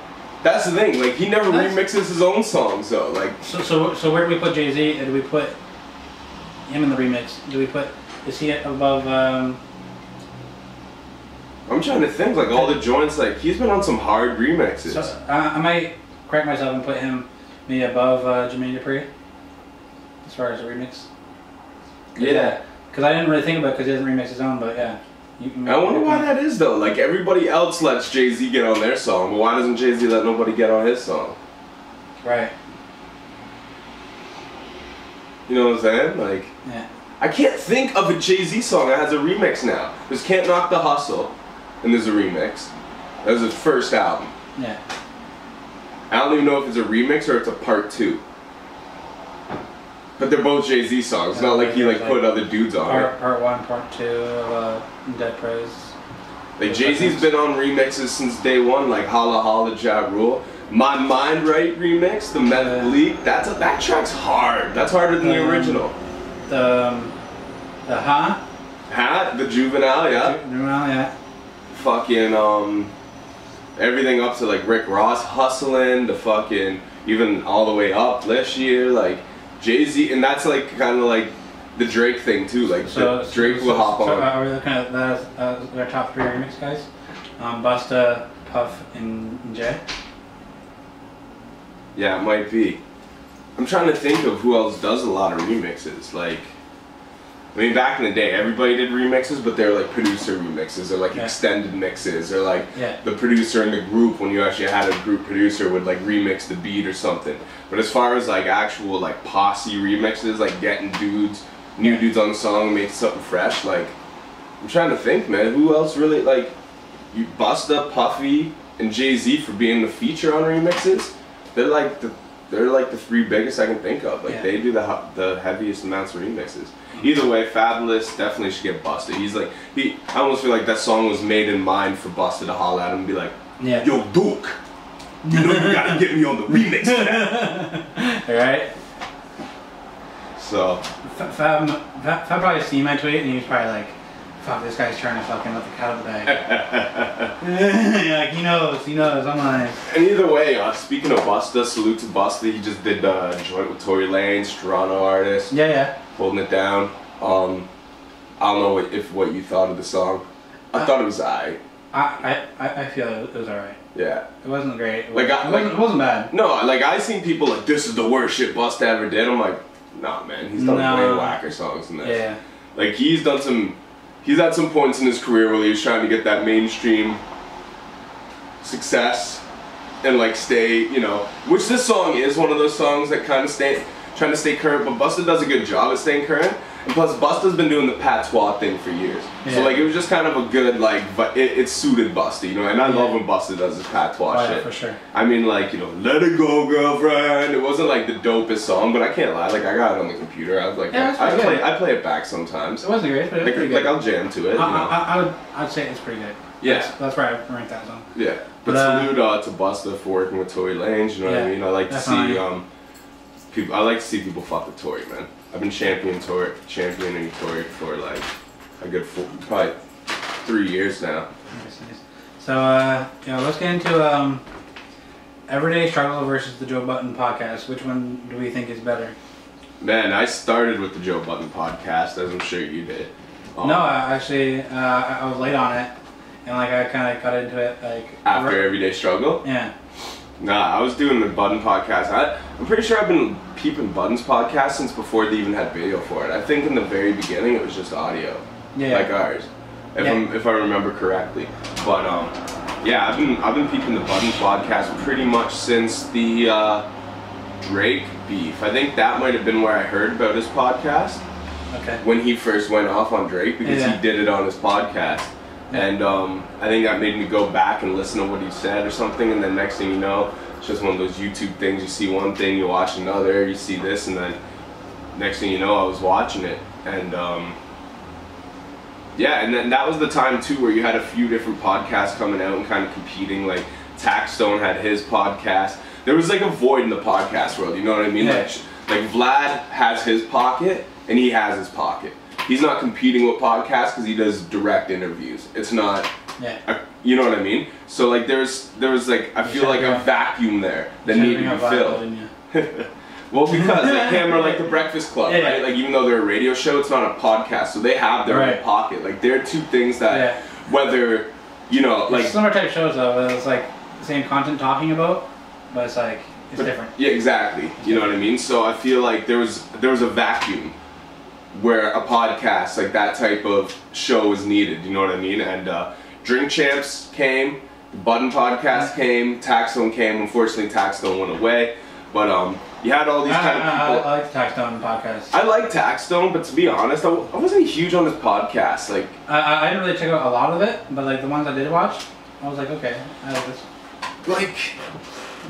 That's the thing, like, he never remixes his own songs, though, like... So where do we put Jay-Z? Do we put him in the remix? Is he above, I'm trying to think, like, all the joints, like, he's been on some hard remixes. So, I might correct myself and put him maybe above Jermaine Dupri, as far as the remix. Yeah. Because I didn't really think about it because he doesn't remix his own, but yeah. I wonder why that is, though. Like, everybody else lets Jay-Z get on their song, but why doesn't Jay-Z let nobody get on his song? Right. You know what I'm saying? Like, yeah. I can't think of a Jay-Z song that has a remix now. There's Can't Knock the Hustle, and there's a remix. That was his first album. Yeah. I don't even know if it's a remix or it's a part 2. But they're both Jay-Z songs. It's not like he like put other dudes on it. Part 1, part 2 of Dead Praise. Like Jay-Z's been on remixes since day one, like Holla Holla Ja Rule. My Mind Right remix, the Meth Bleak, that track's hard. That's harder than the original. The The Juvenile, yeah. Juvenile, yeah. Fucking everything up to like Rick Ross hustling, to fucking even all the way up this year, like Jay-Z, and that's like kind of like the Drake thing too, like Drake will hop on. So are we looking at that as our top 3 remix guys? Busta, Puff, and Jay? Yeah, it might be. I'm trying to think of who else does a lot of remixes. Like, I mean, back in the day, everybody did remixes, but they're like producer remixes, or like extended mixes, or like the producer in the group, when you actually had a group producer, would like remix the beat or something. But as far as like actual like posse remixes, like getting new dudes on the song and making something fresh, like, I'm trying to think, man, who else really, like, you Busta, Puffy, and Jay-Z for being the feature on remixes. They're like the 3 biggest I can think of. Like they do the heaviest amounts of remixes. Either way, Fabulous definitely should get Busta. He's like, I almost feel like that song was made in mind for Busta to holler at him and be like, yo Duke, you know you gotta get me on the remix for that. Right? So Fab probably seen my tweet and he was probably like, fuck, this guy's trying to fucking let the cat out of the bag. Like, he knows, I'm like... And either way, speaking of Busta, salute to Busta, he just did a joint with Tory Lanez, Toronto artist. Yeah. Holding it down. I don't know what you thought of the song. I thought it was alright. I feel it was alright. Yeah. It wasn't great. It wasn't bad. No, like I seen people like, this is the worst shit Busta ever did. I'm like, nah man, he's done way whacker songs than this. Yeah. Like he's had some points in his career where he was trying to get that mainstream success and like stay, which this song is one of those songs that kind of trying to stay current, but Busta does a good job at staying current. And plus Busta's been doing the patois thing for years. Yeah. So like it was just kind of a good but it suited Busta, and I love when Busta does his patois shit. Yeah, for sure. I mean like, let it go girlfriend. It wasn't like the dopest song, but I can't lie, like I got it on the computer. I was like, I play it back sometimes. It wasn't great, but it was pretty good. Like I'll jam to it. I'd say it's pretty good. Yeah. That's where I rank that song. Yeah. But salute to Busta for working with Tory Lanez, you know what I mean? I like to see I like to see people fuck with Tory, man. I've been championing Tory for like a good probably 3 years now. Nice. So let's get into Everyday Struggle versus the Joe Budden podcast. Which one do we think is better? Man, I started with the Joe Budden podcast, as I'm sure you did. No, actually, I was late on it, and like I kind of got into it like after Everyday Struggle. Yeah. Nah, I was doing the Budden podcast. I'm pretty sure I've been peeping Budden's podcast since before they even had video for it. I think in the very beginning it was just audio, like ours, if I remember correctly. But yeah, I've been peeping the Budden podcast pretty much since the Drake beef. I think that might have been where I heard about his podcast. Okay. When he first went off on Drake, because he did it on his podcast. And I think that made me go back and listen to what he said or something, and then next thing you know, it's just one of those YouTube things. You see one thing, you watch another, you see this, and then next thing you know, I was watching it. And yeah, and then that was the time too where you had a few different podcasts coming out and kind of competing. Like Taxstone had his podcast. There was like a void in the podcast world, you know what I mean? Yeah. Like Vlad has his pocket, and he has his pocket. He's not competing with podcasts because he does direct interviews. It's not, you know what I mean? So like there was like, I feel like a vacuum there that needed to be filled. Well, because like him or like the Breakfast Club, right? Like even though they're a radio show, it's not a podcast, so they have their own pocket. Like they're two things that whether, like similar type shows though, where it's like the same content talking about, but it's like it's different. Yeah, exactly. You know what I mean? So I feel like there was a vacuum where a podcast like that type of show is needed, you know what I mean? And Drink Champs came, the Budden podcast came, Taxstone came. Unfortunately, Taxstone went away, but you had all these kind of people. I like the Taxstone podcast. I like Taxstone, but to be honest, I wasn't huge on this podcast. Like I didn't really check out a lot of it, but like the ones I did watch, I was like, okay, I like this. Like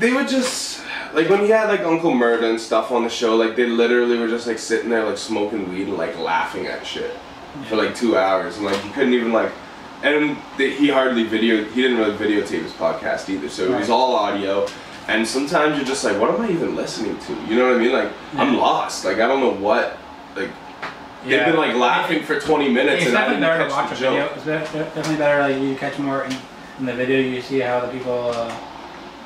they would just. Like when he had like Uncle Murda and stuff on the show, like they literally were just like sitting there like smoking weed and like laughing at shit for like 2 hours, and like he couldn't even like, and he didn't really videotape his podcast either, so it was all audio, And sometimes you're just like, what am I even listening to? You know what I mean? Like, I'm lost. Like, I don't know what, like, they've been like laughing for 20 minutes and I didn't better to catch watch the a video. joke. It's definitely better, like, you catch more in the video, you see how the people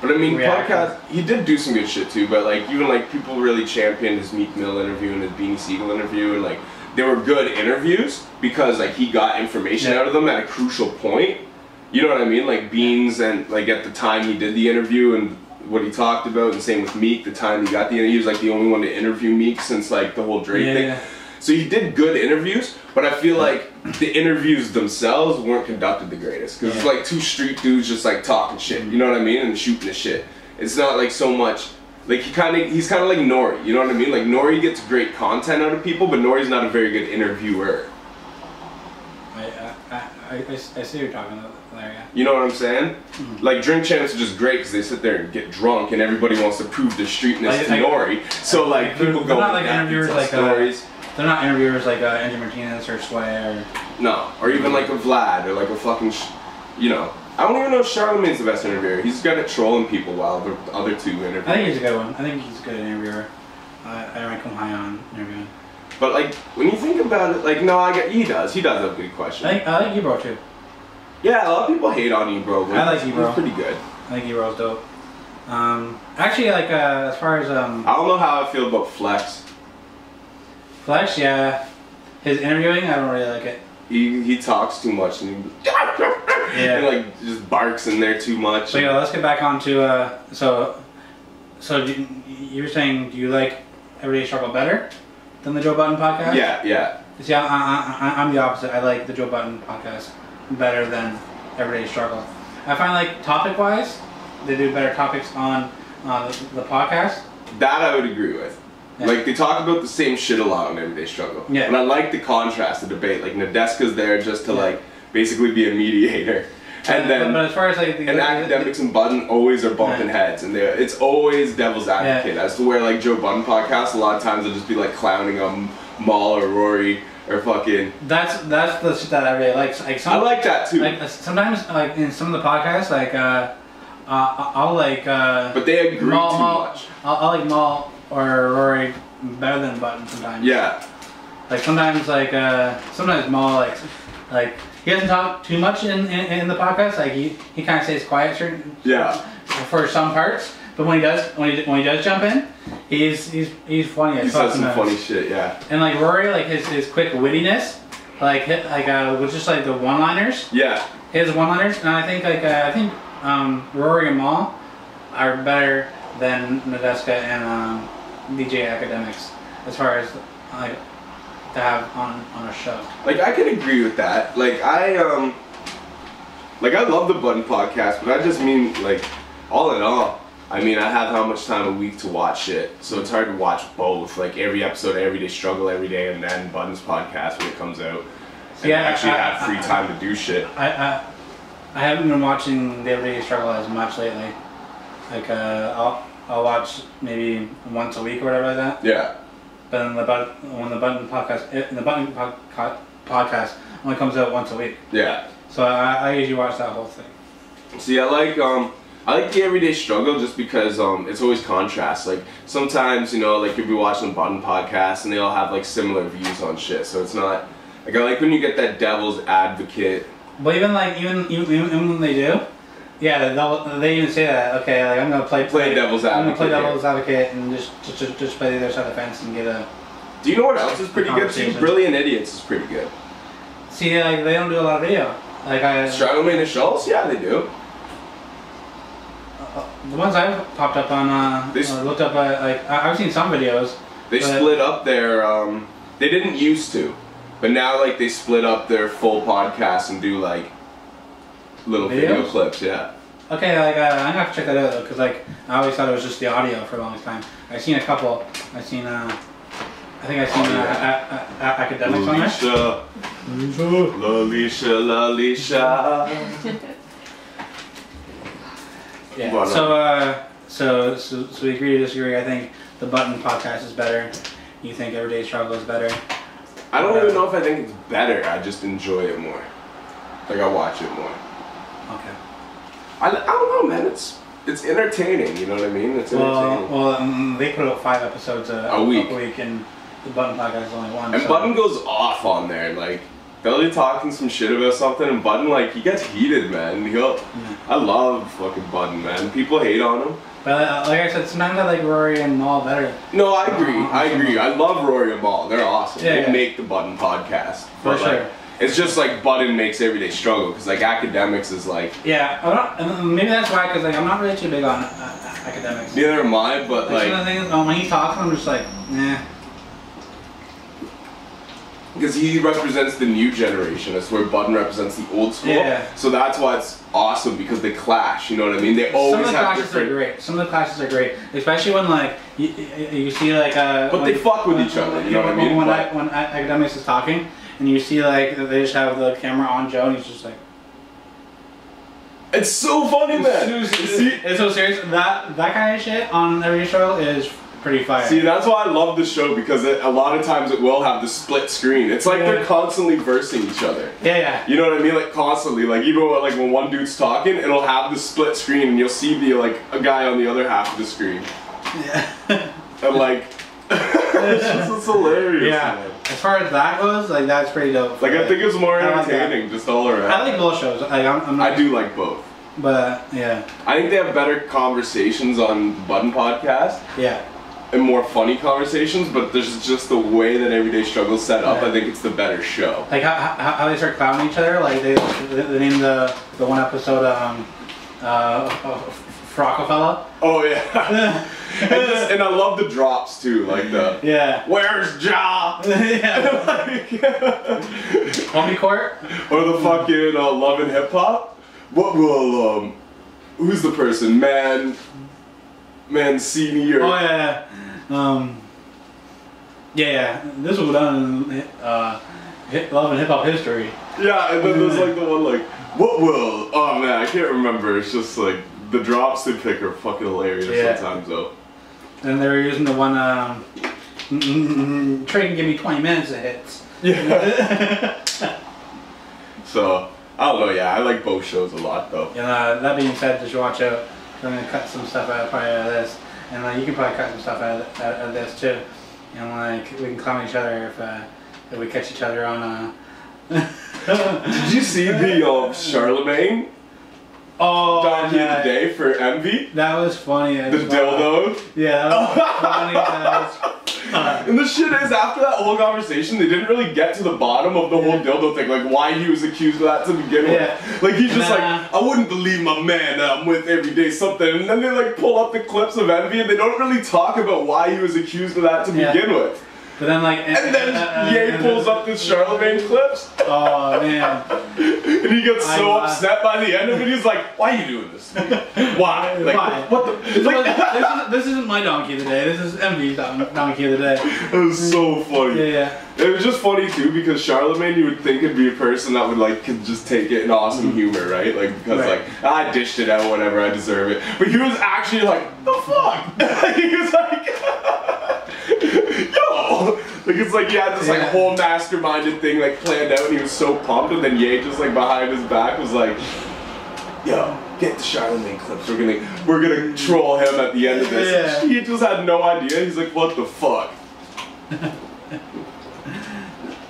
But I mean, react. podcast, he did do some good shit too, but like, even like, people really championed his Meek Mill interview and his Beanie Siegel interview, and like, they were good interviews because like, he got information out of them at a crucial point. You know what I mean? Like, Beans, and like, at the time he did the interview and what he talked about, and same with Meek, the time he got the interview, he was like the only one to interview Meek since like the whole Drake thing. Yeah. So he did good interviews, but I feel like the interviews themselves weren't conducted the greatest. Because it's like two street dudes just like talking shit, you know what I mean? And shooting the shit. It's not like so much, like he's kind of like Nori, you know what I mean? Like Nori gets great content out of people, but Nori's not a very good interviewer. I see what you're talking about there, yeah. You know what I'm saying? Like, Drink Champs are just great because they sit there and get drunk and everybody wants to prove their streetness to Nori. So like, people go not like interviewers like stories. They're not interviewers like Andrew Martinez or Sway or... No, or even like a Vlad or like a fucking, you know. I don't even know if Charlamagne's the best interviewer. He's good at trolling people while the other two interview. I think he's a good one. I think he's a good interviewer. I rank him high on interviewing. But like, when you think about it, like, no, he does have good questions. I like Ebro too. Yeah, a lot of people hate on Ebro, but I like Ebro. He's pretty good. I think Ebro's dope. Actually, like, as far as... I don't know how I feel about Flex. Flex, yeah. His interviewing, I don't really like it. He talks too much and and like just barks in there too much. So yeah, let's get back on to so you're saying, do you like Everyday Struggle better than the Joe Budden podcast? Yeah. See, I'm the opposite. I like the Joe Budden podcast better than Everyday Struggle. I find, like, topic-wise, they do better topics on the podcast. That I would agree with. Yeah. Like, they talk about the same shit a lot on Everyday Struggle. Yeah. And I like the contrast, the debate. Like, Nadeska's there just to, like, basically be a mediator. And then, but as far as, like, academics and Budden always are bumping heads. And it's always devil's advocate. As to where, like, Joe Budden podcasts, a lot of times they'll just be, like, clowning on Maul or Rory. Or fucking... That's the shit that I really like. I like that too. Like, sometimes, like, in some of the podcasts, like, I'll like... but they agree too much. I'll like Maul or Rory better than Budden sometimes. Yeah. Like, sometimes, like, sometimes Maul, like, he doesn't talk too much in the podcast. Like, he kind of stays quiet for some parts. But when he does jump in, he's funny. He says some funny shit, yeah. And like Rory, like his quick wittiness, with just like the one-liners. Yeah. His one-liners, and I think Rory and Maul are better than Nadeska and DJ Academics as far as like to have on a show. Like, I can agree with that. Like, I love the Budden podcast, but I just mean, like, all in all, I mean, I have how much time a week to watch it, so it's hard to watch both. Like, every episode of Everyday Struggle every day, and then Budden's podcast when it comes out. And actually have free time to do shit. I haven't been watching the Everyday Struggle as much lately. Like, I'll watch maybe once a week or whatever like that. Yeah. But then when the Budden podcast only comes out once a week. Yeah. So I usually watch that whole thing. See, I like the Everyday Struggle just because it's always contrast. Like, sometimes, you know, like, you'll be watching the Budden podcast and they all have like similar views on shit. So it's not like, I like when you get that devil's advocate. But even when they do, yeah, they even say that. Okay, like, I'm gonna play devil's advocate. I'm gonna play devil's advocate and just play the other side of the fence and get a. Do you know what else is pretty good too? Brilliant Idiots is pretty good. See, like, they don't do a lot of video. Like, Charlamagne and Schultz, yeah, they do. The ones I've popped up on, looked up, I've seen some videos. They split up their, they didn't used to, but now, like, they split up their full podcast and do, like, little video clips, yeah. Okay, like, I'm gonna have to check that out, though, because, like, I always thought it was just the audio for a long time. I've seen a couple. I've seen, Academics on there. Lalisha. Yeah. So we agree to disagree. I think the Budden podcast is better. You think Everyday Struggle is better? I don't even know if I think it's better. I just enjoy it more. Like, I watch it more. Okay. I don't know, man. it's entertaining. You know what I mean? It's entertaining. Well, they put out 5 episodes a week, and the Button podcast is only 1. And so. Button goes off on there, like they'll be talking some shit about something, and Button like he gets heated, man. I love fucking Button, man. People hate on him. But like I said, sometimes I like Rory and Mal better. No, I agree. I love Rory and Mal. They're awesome. Yeah, they make the Button podcast. For sure. It's just like Button makes Everyday Struggle, because like academics is like... Yeah, maybe that's why, because like I'm not really too big on academics. Neither am I, but like... Some of the things, when he talks, I'm just like, nah. Because he represents the new generation, that's where Button represents the old school. Yeah. So that's why it's awesome, because they clash, you know what I mean? They always have different... Some of the classes are great. Some of the classes are great, especially when like you see like but they fuck with each other, you know what I mean? When academics is talking, and you see like they just have the camera on Joe, and he's just like... It's so funny, man! It's so serious. That kind of shit on Everyday Struggle is pretty fire. See, that's why I love the show, because a lot of times it will have the split screen. It's like they're constantly versing each other. Yeah. You know what I mean? Like constantly. Like even when one dude's talking, it'll have the split screen, and you'll see a guy on the other half of the screen. Yeah. And like, it's hilarious. Yeah. Man. As far as that goes, like that's pretty dope. Like I think it's more entertaining, just all around. I like both shows. I do like both. But yeah. I think they have better conversations on Button podcast. Yeah. And more funny conversations, but there's just the way that Everyday Struggle's set up. I think it's the better show. Like how they start clowning each other. Like they named the one episode Frockafella. Oh yeah. and I love the drops too, like the where's Ja? Homie Court. Or the fucking Love and Hip Hop. What will who's the person? Mancini or... Oh yeah. This was done in Love and Hip Hop history. Yeah, and then there's like the one like, what will... Oh man, I can't remember. It's just like, the drops they pick are fucking hilarious sometimes though. And they were using the one, Trey can give me 20 minutes of hits. Yeah. So, I don't know, I like both shows a lot though. And that being said, just watch out. I'm going to cut some stuff out of this. And you can probably cut some stuff out of this too. And like, we can clown each other if we catch each other on Did you see the Charlemagne? Oh, donkey of the day for Envy? That was funny. The dildo? Yeah, that was funny. And the shit is, after that whole conversation, they didn't really get to the bottom of the whole dildo thing, like why he was accused of that to begin with. Like he's just like, I wouldn't believe my man that I'm with every day something, and then they like pull up the clips of Envy and they don't really talk about why he was accused of that to begin with. But then like, and then Ye pulls up the Charlemagne clips. Oh man! And he gets so upset by the end of it. He's like, "Why are you doing this? Why? Like, why? What the? This isn't my donkey of the day. This is Envy's donkey of the day." It was so funny. Yeah. It was just funny too, because Charlemagne, you would think it'd be a person that would like could just take it in awesome humor, right? Like because like I dished it out, whatever, I deserve it. But he was actually like, the fuck? He was like, yo, like it's like he had this like whole masterminded thing like planned out, and he was so pumped, and then Ye just like behind his back was like, yo, get the Charlemagne clips. We're gonna troll him at the end of this. He just had no idea. He's like, what the fuck?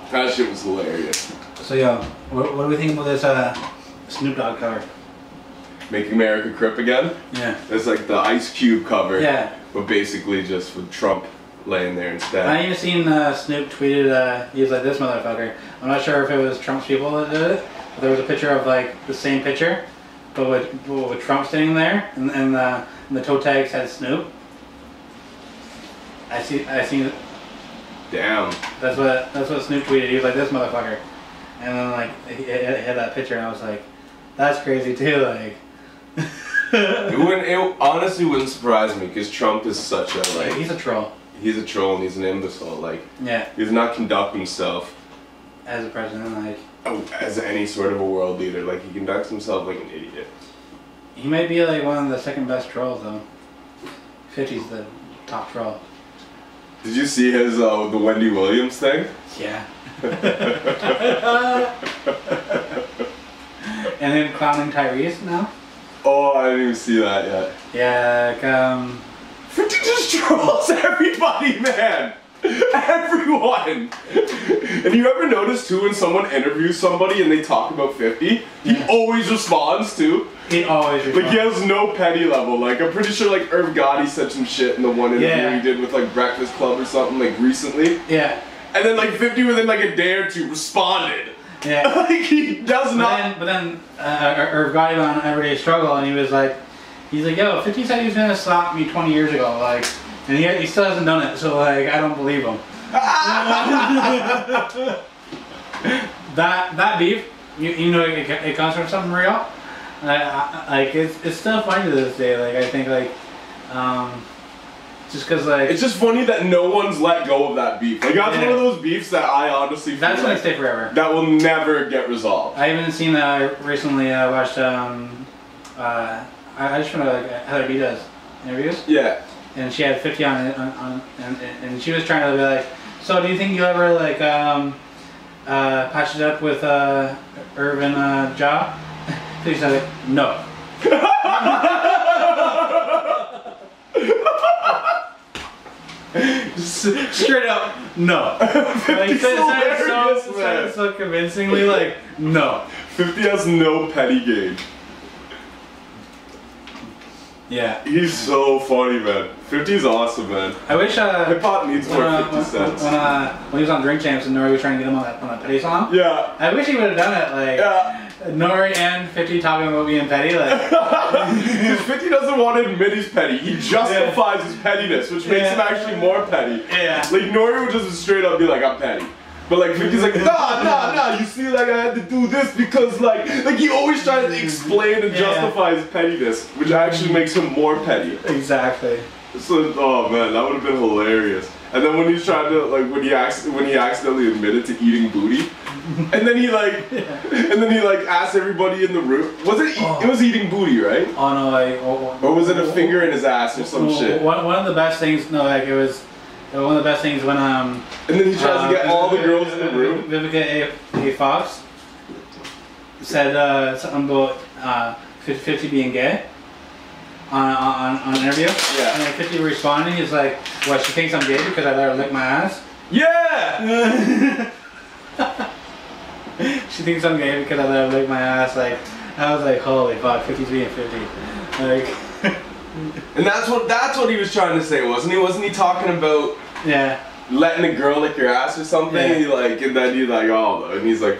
That shit was hilarious. So yeah, what do we think about this Snoop Dogg cover? Make America Crip Again? Yeah. It's like the Ice Cube cover. Yeah. But basically just with Trump laying there instead. I even seen Snoop tweeted, he was like, this motherfucker. I'm not sure if it was Trump's people that did it, but there was a picture of like the same picture, but with Trump standing there, and the toe tags had Snoop. I seen it. Damn. That's what Snoop tweeted. He was like, this motherfucker. And then like he had that picture, and I was like, that's crazy too. Like. It honestly wouldn't surprise me, because Trump is such a like. He's a troll. He's a troll and he's an imbecile. Like. Yeah. He does not conduct himself. As a president, like. As any sort of a world leader, like he conducts himself like an idiot. He might be like one of the second best trolls though. 50's the top troll. Did you see his the Wendy Williams thing? Yeah. And then clowning Tyrese now. Oh, I didn't even see that yet. Yeah, like 50 just trolls everybody, man. Everyone. And you ever notice too when someone interviews somebody and they talk about 50, he always responds too. He always responds. Like he has no petty level. Like I'm pretty sure like Irv Gotti said some shit in the one interview he did with like Breakfast Club or something like recently. Yeah. And then like 50 within like a day or two responded. Yeah. Like he does not. But then Irv Gotti on Everyday Struggle, and he was like, he's like, yo, 50 said he was gonna slap me 20 years ago, like, and he still hasn't done it, so like I don't believe him. that beef, you know, it comes from something real. Like it's still funny to this day. Like I think like just because like it's just funny that no one's let go of that beef. Like that's one of those beefs that I honestly feel that's gonna stay forever. That will never get resolved. I even seen recently. I watched I just found out like Heather B does interviews. Yeah. And she had 50 on it, and she was trying to be like, so do you think you'll ever like patch it up with Irv and Ja? So he said like, no. Straight up, no. Like he said so convincingly, like, no. 50 has no petty game. Yeah. He's so funny, man. 50's awesome, man. I wish hip hop needs more 50 cents. When he was on Drink Champs and Nori was trying to get him on that petty song. Yeah. I wish he would have done it, like Nori and 50 talking about being petty, like. Because 50 doesn't want to admit he's petty. He justifies his pettiness, which makes him actually more petty. Yeah. Like Nori would just straight up be like, I'm petty. But like 50's like, nah, you see, like I had to do this because like he always tries to explain and justify his pettiness, which actually makes him more petty. Exactly. So, oh man, that would have been hilarious. And then when he's trying to like when he accidentally admitted to eating booty, and then he like asked everybody in the room, was it? It was eating booty, right? Oh no, or was it a finger in his ass or some shit? One of the best things, no, like it was. One of the best things when and then he tries to get all the girls in the room. Vivica A. Fox said something about 50 being gay on an interview. Yeah. And then 50 responding, he's like, "What? She thinks I'm gay because I let her lick my ass." Yeah. She thinks I'm gay because I let her lick my ass. Like I was like, "Holy fuck, 50's being 50." Like. And that's what he was trying to say, wasn't he? Wasn't he talking about letting a girl lick your ass or something? Yeah. And then he like, oh, and he's like,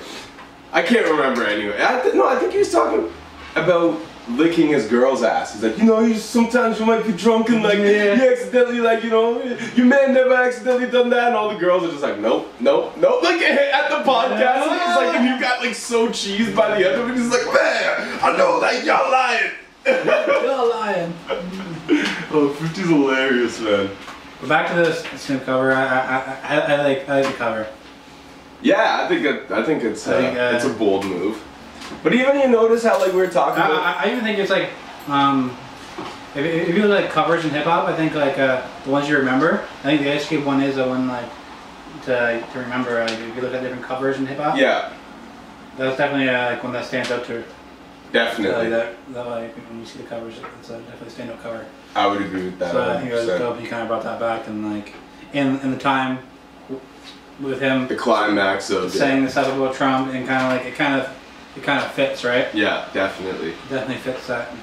I can't remember anyway. I think he was talking about licking his girl's ass. He's like, you know, sometimes you might be drunk and like you accidentally like, you know, your man never accidentally done that, and all the girls are just like, nope. Like at the podcast, he's like, and you got like so cheesed by the end of it. He's like, man, I know that y'all lying. You're lying. Oh, 50's hilarious, man. But back to this Snoop cover. I like the cover. Yeah, I think it's a bold move. But even you notice how like we were talking about. I even think it's like if you look at covers in hip hop, I think like the ones you remember. I think the Ice Cube one is the one like to remember. Like, if you look at different covers in hip hop. Yeah. That's definitely like one that stands out to. Definitely. That like when you see the covers, it's definitely a stand-up cover. I would agree with that. So I think it was dope. You kind of brought that back, and like in the time with him, the climax of saying the stuff about Trump, and kind of like it kind of fits, right? Yeah, definitely. Definitely fits that.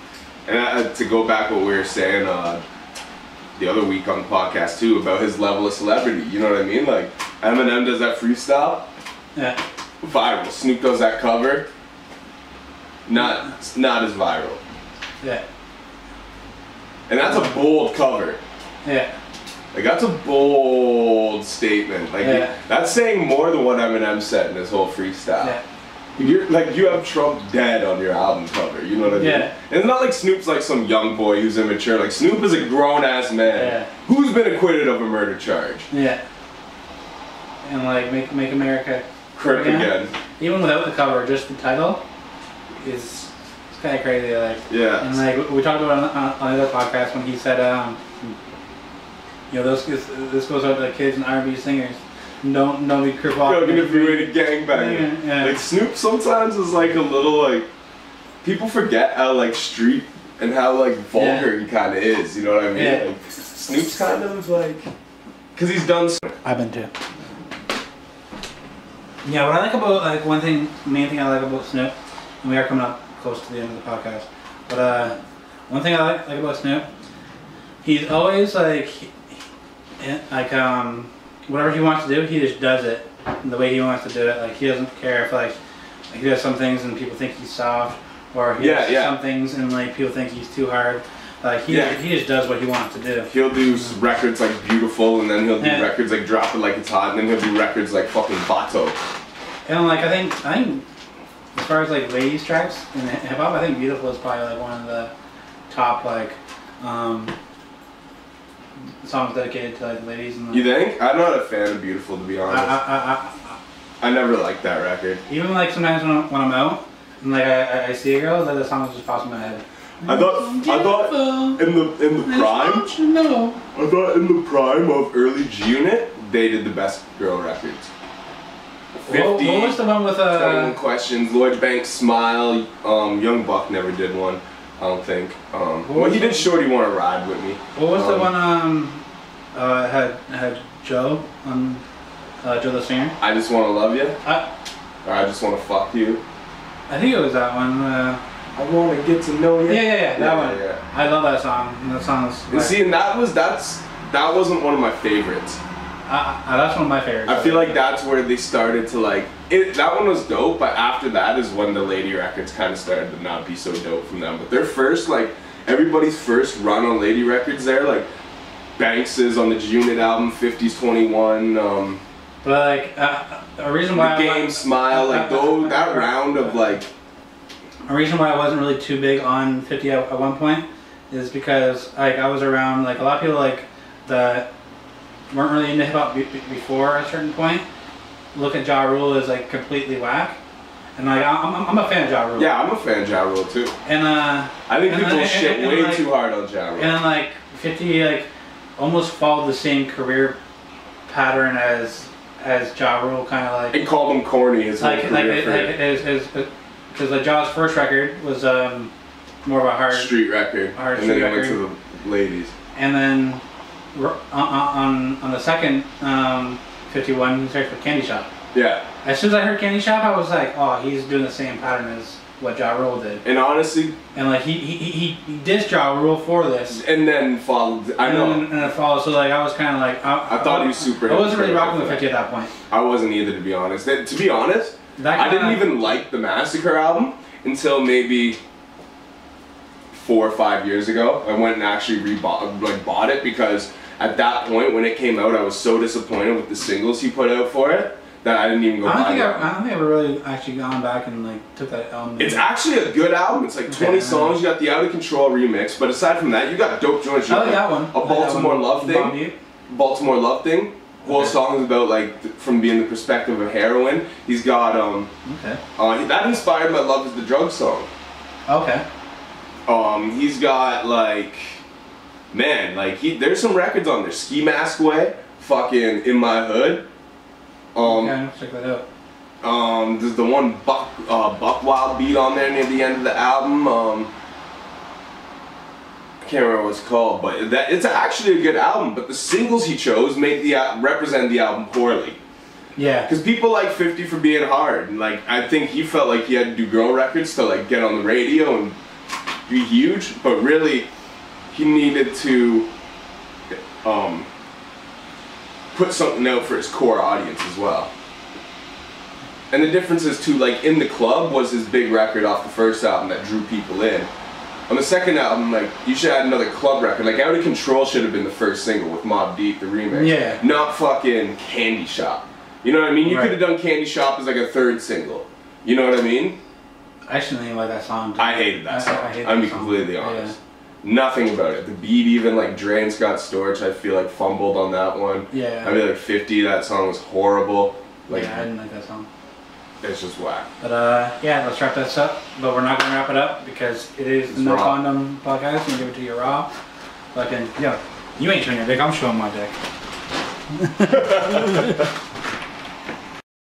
And to go back what we were saying the other week on the podcast too about his level of celebrity. You know what I mean? Like Eminem does that freestyle. Yeah. Viral. Snoop does that cover. Not as viral. Yeah. And that's a bold cover. Yeah. Like that's a bold statement. Like that's saying more than what Eminem said in his whole freestyle. Yeah. You're like you have Trump dead on your album cover. You know what I mean? Yeah. And it's not like Snoop's like some young boy who's immature. Like Snoop is a grown ass man who's been acquitted of a murder charge. Yeah. And like make America crip again. Even without the cover, just the title. It's kind of crazy, like. Yeah. And like we talked about on the other podcast when he said, you know, this goes out to the kids and R&B singers. Don't be crip off. You're gonna be ready to gangbang. Yeah. Like Snoop sometimes is like a little like people forget how like street and how like vulgar he kind of is. You know what I mean? Yeah. Like, Snoop's kind of like, cause he's done. I've been too. Yeah, what I like about like main thing I like about Snoop, and we are coming up close to the end of the podcast, but one thing I like about Snoop, he's always like whatever he wants to do, he just does it the way he wants to do it. Like he doesn't care if like he does some things and people think he's soft, or he does some things and like people think he's too hard. Like he just does what he wants to do. He'll do records like Beautiful, and then he'll do records like Drop It Like It's Hot, and then he'll do records like fucking Bato. And like I think as far as like ladies tracks in hip hop, I think Beautiful is probably like one of the top like songs dedicated to like ladies. And, like, you think? I'm not a fan of Beautiful, to be honest. I never liked that record. Even like sometimes when I'm out and like I see a girl, that the song just pops in my head. I thought in the prime of early G-Unit, they did the best girl records. 50, what was the one with 21 Questions, Lloyd Banks, Smile, Young Buck never did one, I don't think. Well, he did Shorty Wanna Ride With Me. What was the one had Joe on Joe the Singer? I Just Wanna Love You? Or I Just Wanna Fuck You? I think it was that one. I Wanna Get to Know You. Yeah, that one. Yeah. I love that song. That song is. And see, and that wasn't one of my favorites. That's one of my favorites. I feel like that's where they started to like that one was dope, but after that is when the lady records kind of started to not be so dope from them. But their first, like everybody's first run on lady records there, like Banks is on the G-Unit album, 50s 21. But like a reason why The Game, Smile, like that round of like. A reason why I wasn't really too big on 50 at one point is because like I was around like a lot of people like that weren't really into hip hop before a certain point. Look at Ja Rule as like completely whack, and like I'm a fan of Ja Rule. Yeah, I'm a fan of Ja Rule too. And I think people shit way too hard on Ja Rule. And like 50 like almost followed the same career pattern as Ja Rule, kind of like. They called him corny his whole career. Because like Ja's first record was more of a hard street record, and then he went to the ladies. And then on the second 51, he starts with Candy Shop. Yeah. As soon as I heard Candy Shop, I was like, oh, he's doing the same pattern as what Ja Rule did. And honestly, and like he dissed Ja Rule for this, and then followed. I know. And it followed. So like I was kind of like I thought he was super. I wasn't really rocking with 50 at that point. I wasn't either, to be honest. To be honest. I didn't even like the Massacre album until maybe 4 or 5 years ago. I went and actually bought it because at that point when it came out, I was so disappointed with the singles he put out for it that I didn't even go buy it. I don't think I've ever really actually gone back and like took that album. It's actually a good album. It's like 20 songs. You got the Out of Control remix, but aside from that, you got dope joints. I like that one. A Baltimore Love Thing. Baltimore Love Thing. Whole song is about like from being the perspective of heroin. He's got that inspired my Love Is the Drug song. Okay. He's got like, man, like there's some records on there. Ski Mask Way, fucking In My Hood. Yeah, check that out. There's the one Buck Wild beat on there near the end of the album. I can't remember what it's called, but it's actually a good album. But the singles he chose represent the album poorly. Yeah. Because people like 50 for being hard, and like I think he felt like he had to do girl records to like get on the radio and be huge, but really he needed to put something out for his core audience as well. And the difference is too, like In the Club was his big record off the first album that drew people in. On the second album, like, you should add another club record. Like, Out of Control should have been the first single with Mobb Deep, the remix. Yeah. Not fucking Candy Shop. You know what I mean? You could have done Candy Shop as like a third single. You know what I mean? I actually didn't like that song. I hated that song. I'm be completely honest. Yeah. Nothing about it. The beat, even like Dre and Scott Storch, I feel like fumbled on that one. Yeah. I mean, like 50, that song was horrible. Like, yeah, I didn't like that song. It's just whack. But yeah, let's wrap this up. But we're not gonna wrap it up because it is the No Condom podcast. We'll give it to you raw. Fucking, yo, you ain't showing your dick. I'm showing my dick.